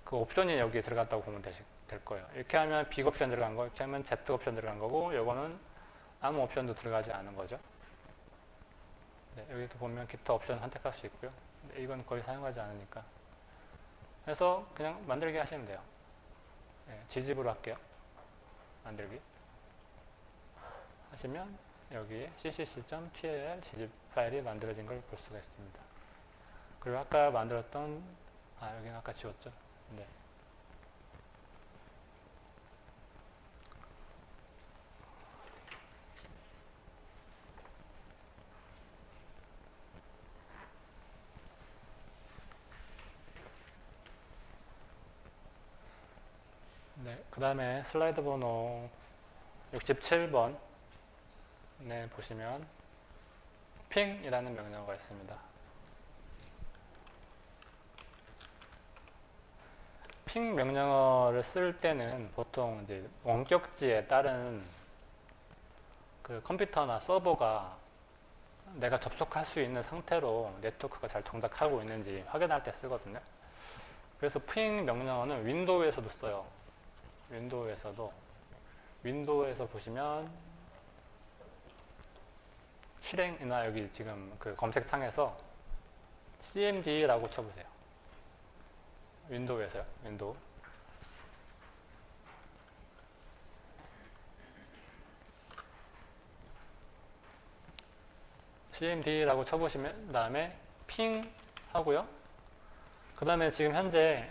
그 옵션이 여기에 들어갔다고 보면 될 거예요. 이렇게 하면 빅 옵션 들어간 거, 이렇게 하면 Z 옵션 들어간 거고, 요거는 아무 옵션도 들어가지 않은 거죠. 네, 여기도 보면 기타 옵션 선택할 수 있고요. 네, 이건 거의 사용하지 않으니까. 그래서 그냥 만들기 하시면 돼요. 네, 지집으로 할게요. 만들기 하시면 여기에 ccc.pl 지집 파일이 만들어진 걸 볼 수가 있습니다. 그리고 아까 만들었던 여기는 아까 지웠죠. 네. 네, 그 다음에 슬라이드 번호 67번 네, 보시면 핑이라는 명령어가 있습니다. 핑 명령어를 쓸 때는 보통 이제 원격지에 따른 그 컴퓨터나 서버가 내가 접속할 수 있는 상태로 네트워크가 잘 동작하고 있는지 확인할 때 쓰거든요. 그래서 핑 명령어는 윈도우에서도 써요. 윈도우에서 보시면 실행이나 여기 지금 그 검색창에서 cmd라고 쳐보세요. 윈도우에서요. 윈도우. cmd라고 쳐보시면 다음에 핑 하고요. 그 다음에 지금 현재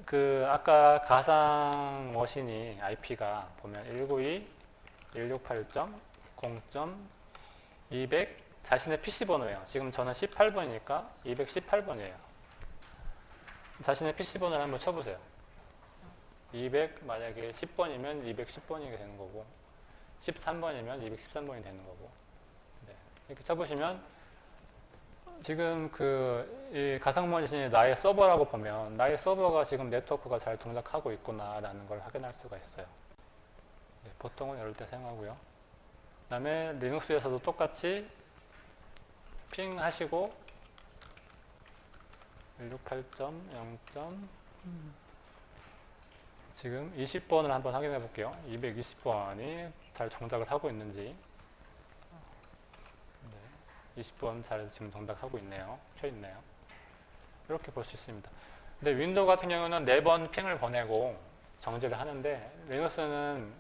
그 아까 가상 머신이 IP가 보면 192.168.0.200 자신의 PC 번호예요. 지금 저는 18번이니까 218번이에요. 자신의 PC 번호를 한번 쳐보세요. 200 만약에 10번이면 210번이 되는 거고 13번이면 213번이 되는 거고 네. 이렇게 쳐보시면 지금 이 가상머신이 나의 서버라고 보면 나의 서버가 지금 네트워크가 잘 동작하고 있구나 라는 걸 확인할 수가 있어요. 네, 보통은 이럴 때 사용하고요. 그 다음에 리눅스에서도 똑같이 핑 하시고 168.0. 지금 20번을 한번 확인해 볼게요. 220번이 잘 동작을 하고 있는지. 20번 잘 지금 동작하고 있네요. 켜 있네요. 이렇게 볼 수 있습니다. 근데 윈도우 같은 경우는 4번 핑을 보내고 정지를 하는데 리눅스는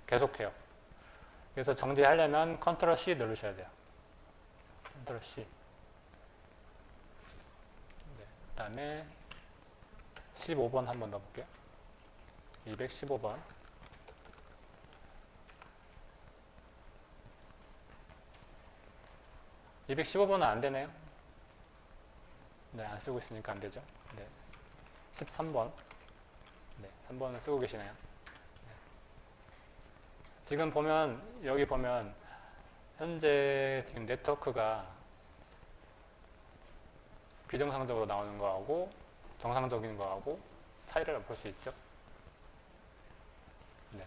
계속해요. 그래서 정지하려면 컨트롤 C 누르셔야 돼요. 컨트롤 C. 네, 그 다음에 15번 한번 넣어볼게요. 215번. 215번은 안 되네요. 네, 안 쓰고 있으니까 안 되죠. 네. 13번. 네, 3번은 쓰고 계시네요. 네. 지금 보면, 여기 보면, 현재 지금 네트워크가 비정상적으로 나오는 거하고, 정상적인 거하고, 차이를 볼 수 있죠. 네.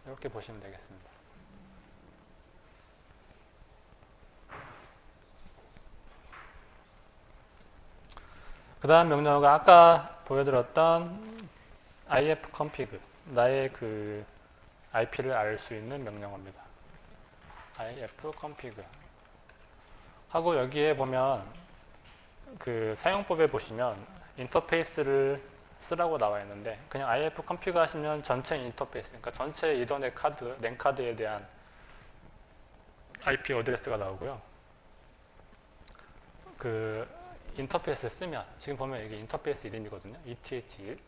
이렇게 보시면 되겠습니다. 그 다음 명령어가 아까 보여드렸던 ifconfig, 나의 그 IP를 알 수 있는 명령어입니다. ifconfig 하고 여기에 보면 그 사용법에 보시면 인터페이스를 쓰라고 나와 있는데 그냥 ifconfig 하시면 전체 인터페이스, 그러니까 전체 이더넷 카드, 랜 카드에 대한 IP 어드레스가 나오고요. 그 인터페이스를 쓰면 지금 보면 이게 인터페이스 이름이거든요. ETH1 그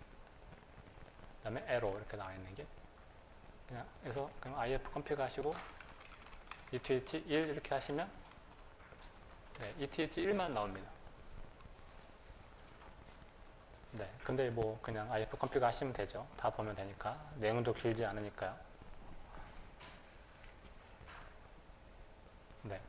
다음에 arrow 이렇게 나와 있는 게 그래서 그냥 ifconfig 하시고 ETH1 이렇게 하시면 네, ETH1만 나옵니다. 네, 근데 뭐 그냥 ifconfig 하시면 되죠. 다 보면 되니까 내용도 길지 않으니까요. 네.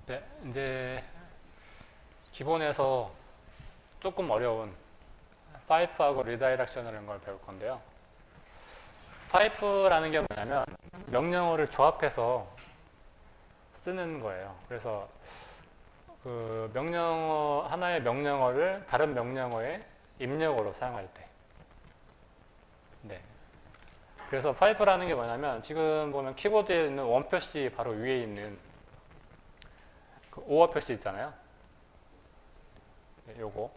네, 이제 기본에서 조금 어려운 파이프하고 리다이렉션이라는 걸 배울 건데요. 파이프라는 게 뭐냐면 명령어를 조합해서 쓰는 거예요. 그래서 그 명령어, 하나의 명령어를 다른 명령어의 입력어로 사용할 때. 네. 그래서 파이프라는 게 뭐냐면 지금 보면 키보드에 있는 원 표시 바로 위에 있는 그 오어 표시 있잖아요. 네, 요거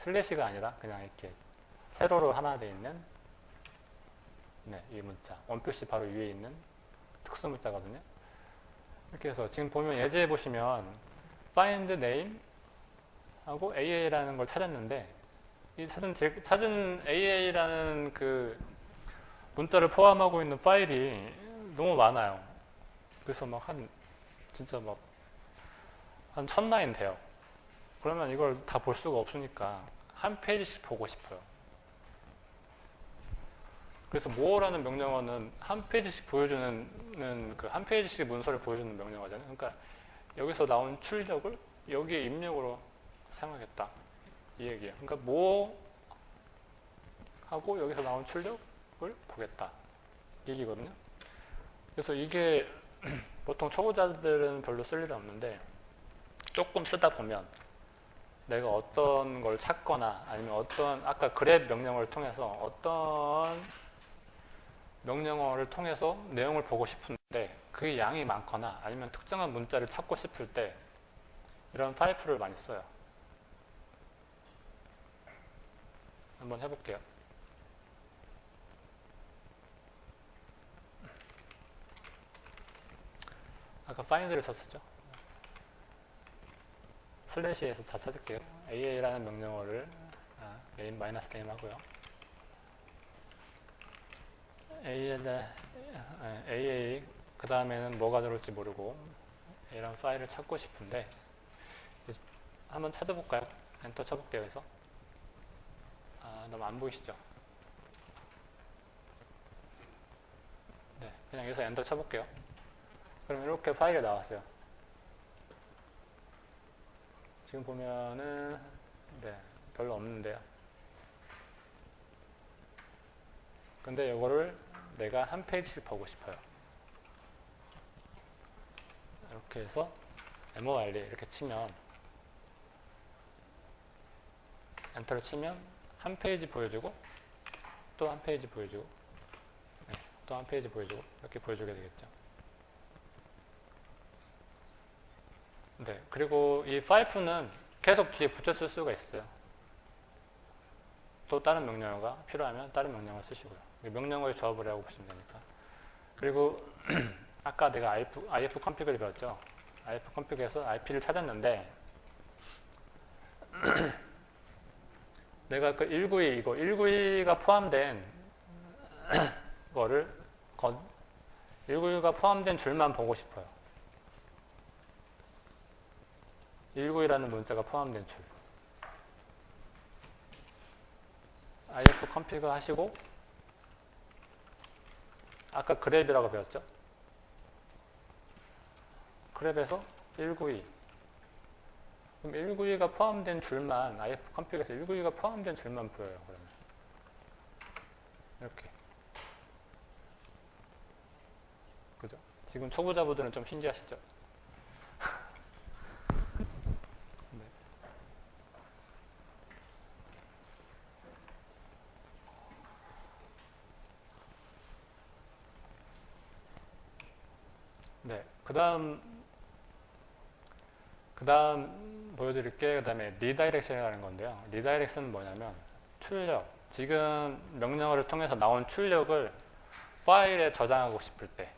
슬래시가 아니라 그냥 이렇게 세로로 하나 돼 있는 네, 이 문자 원 표시 바로 위에 있는 특수 문자거든요. 이렇게 해서 지금 보면 예제에 보시면 find name 하고 AA라는 걸 찾았는데 이 찾은 AA라는 그 문자를 포함하고 있는 파일이 너무 많아요. 그래서 진짜 한 1000라인 돼요. 그러면 이걸 다 볼 수가 없으니까 한 페이지씩 보고 싶어요. 그래서 more라는 명령어는 한 페이지씩 보여주는 그 한 페이지씩 문서를 보여주는 명령어잖아요. 그러니까 여기서 나온 출력을 여기에 입력으로 사용하겠다. 이 얘기예요. 그러니까 more 하고 여기서 나온 출력을 보겠다. 이 얘기거든요. 그래서 이게 보통 초보자들은 별로 쓸 일은 없는데 조금 쓰다 보면 내가 어떤 걸 찾거나 아니면 아까 grep 명령어를 통해서 어떤 명령어를 통해서 내용을 보고 싶은데 그 양이 많거나 아니면 특정한 문자를 찾고 싶을 때 이런 파이프를 많이 써요. 한번 해볼게요. 아까 find를 쳤었죠. 슬래시에서 다 찾을게요. AA라는 명령어를 name -name 하고요. AA 그 다음에는 뭐가 들어올지 모르고 이런 파일을 찾고 싶은데 한번 찾아볼까요? 엔터 쳐볼게요. 그래서 너무 안 보이시죠? 네, 그냥 여기서 엔터 쳐볼게요. 그럼 이렇게 파일이 나왔어요. 지금 보면은 네, 별로 없는데요. 근데 이거를 내가 한 페이지씩 보고 싶어요. 이렇게 해서 MORE 이렇게 치면 엔터를 치면 한 페이지 보여주고 또 한 페이지 보여주고 네, 또 한 페이지 보여주고 이렇게 보여주게 되겠죠. 네, 그리고 이 파이프는 계속 뒤에 붙여 쓸 수가 있어요. 또 다른 명령어가 필요하면 다른 명령어를 쓰시고요. 명령어의 조합을 하고 보시면 되니까. 그리고 아까 내가 if config를 배웠죠. if config에서 IP를 찾았는데 내가 그 192가 포함된 거를 192가 포함된 줄만 보고 싶어요. 192라는 문자가 포함된 줄. if config 하시고 아까 grep이라고 배웠죠? grep에서 192. 그럼 192가 포함된 줄만 if config에서 192가 포함된 줄만 보여요. 그러면 이렇게. 그죠? 지금 초보자분들은 좀 신기하시죠? 네. 네. 그 다음 보여드릴 게 그 다음에 리다이렉션이라는 건데요. 리다이렉션은 뭐냐면 출력. 지금 명령어를 통해서 나온 출력을 파일에 저장하고 싶을 때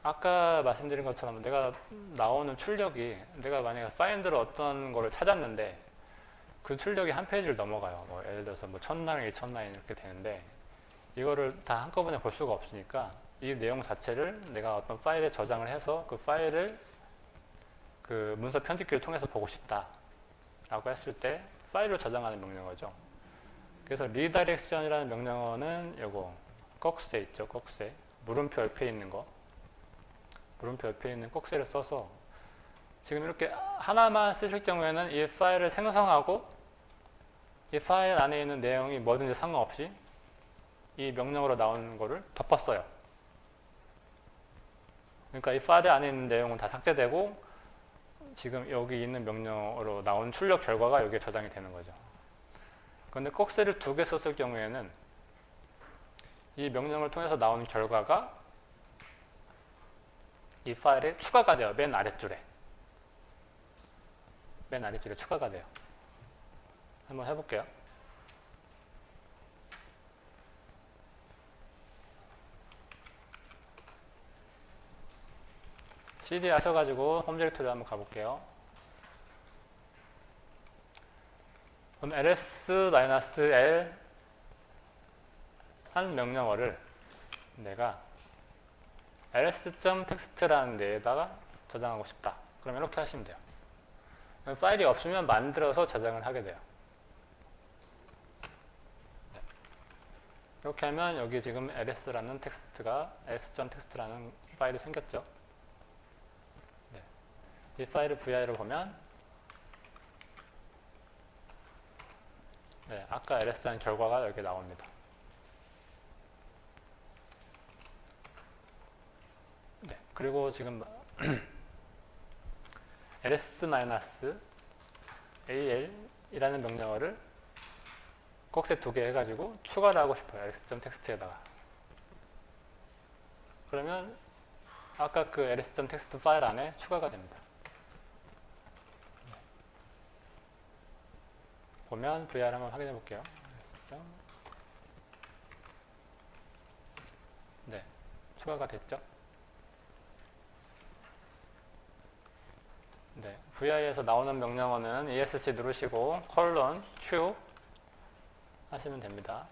아까 말씀드린 것처럼 내가 나오는 출력이 내가 만약에 find로 어떤 거를 찾았는데 그 출력이 한 페이지를 넘어가요. 뭐 예를 들어서 뭐 1000라인, 2000라인 이렇게 되는데 이거를 다 한꺼번에 볼 수가 없으니까 이 내용 자체를 내가 어떤 파일에 저장을 해서 그 파일을 그 문서 편집기를 통해서 보고 싶다 라고 했을 때 파일로 저장하는 명령어죠. 그래서 리다이렉션이라는 명령어는 요거 꺽쇠 있죠. 꺽쇠 물음표 옆에 있는 거 물음표 옆에 있는 꺽쇠를 써서 지금 이렇게 하나만 쓰실 경우에는 이 파일을 생성하고 이 파일 안에 있는 내용이 뭐든지 상관없이 이 명령으로 나오는 거를 덮었어요. 그러니까 이 파일 안에 있는 내용은 다 삭제되고 지금 여기 있는 명령으로 나온 출력 결과가 여기에 저장이 되는 거죠. 그런데 꼭지를 2개 썼을 경우에는 이 명령을 통해서 나온 결과가 이 파일에 추가가 돼요. 맨 아랫줄에 추가가 돼요. 한번 해볼게요. cd 하셔가지고 홈 디렉토리 한번 가볼게요. 그럼 ls-l 한 명령어를 내가 ls.txt라는 데에다가 저장하고 싶다. 그럼 이렇게 하시면 돼요. 파일이 없으면 만들어서 저장을 하게 돼요. 네. 이렇게 하면 여기 지금 ls.txt라는 파일이 생겼죠. 네. 이 파일을 vi로 보면 네, 아까 ls한 결과가 여기 나옵니다. 네, 그리고 지금 ls-al 이라는 명령어를 꼭지 2개 해가지고 추가를 하고 싶어요. ls.txt에다가. 그러면 아까 그 ls.txt 파일 안에 추가가 됩니다. 보면 vir 한번 확인해 볼게요. 네, 추가가 됐죠. 네, VI에서 나오는 명령어는 ESC 누르시고 콜론 Q 하시면 됩니다.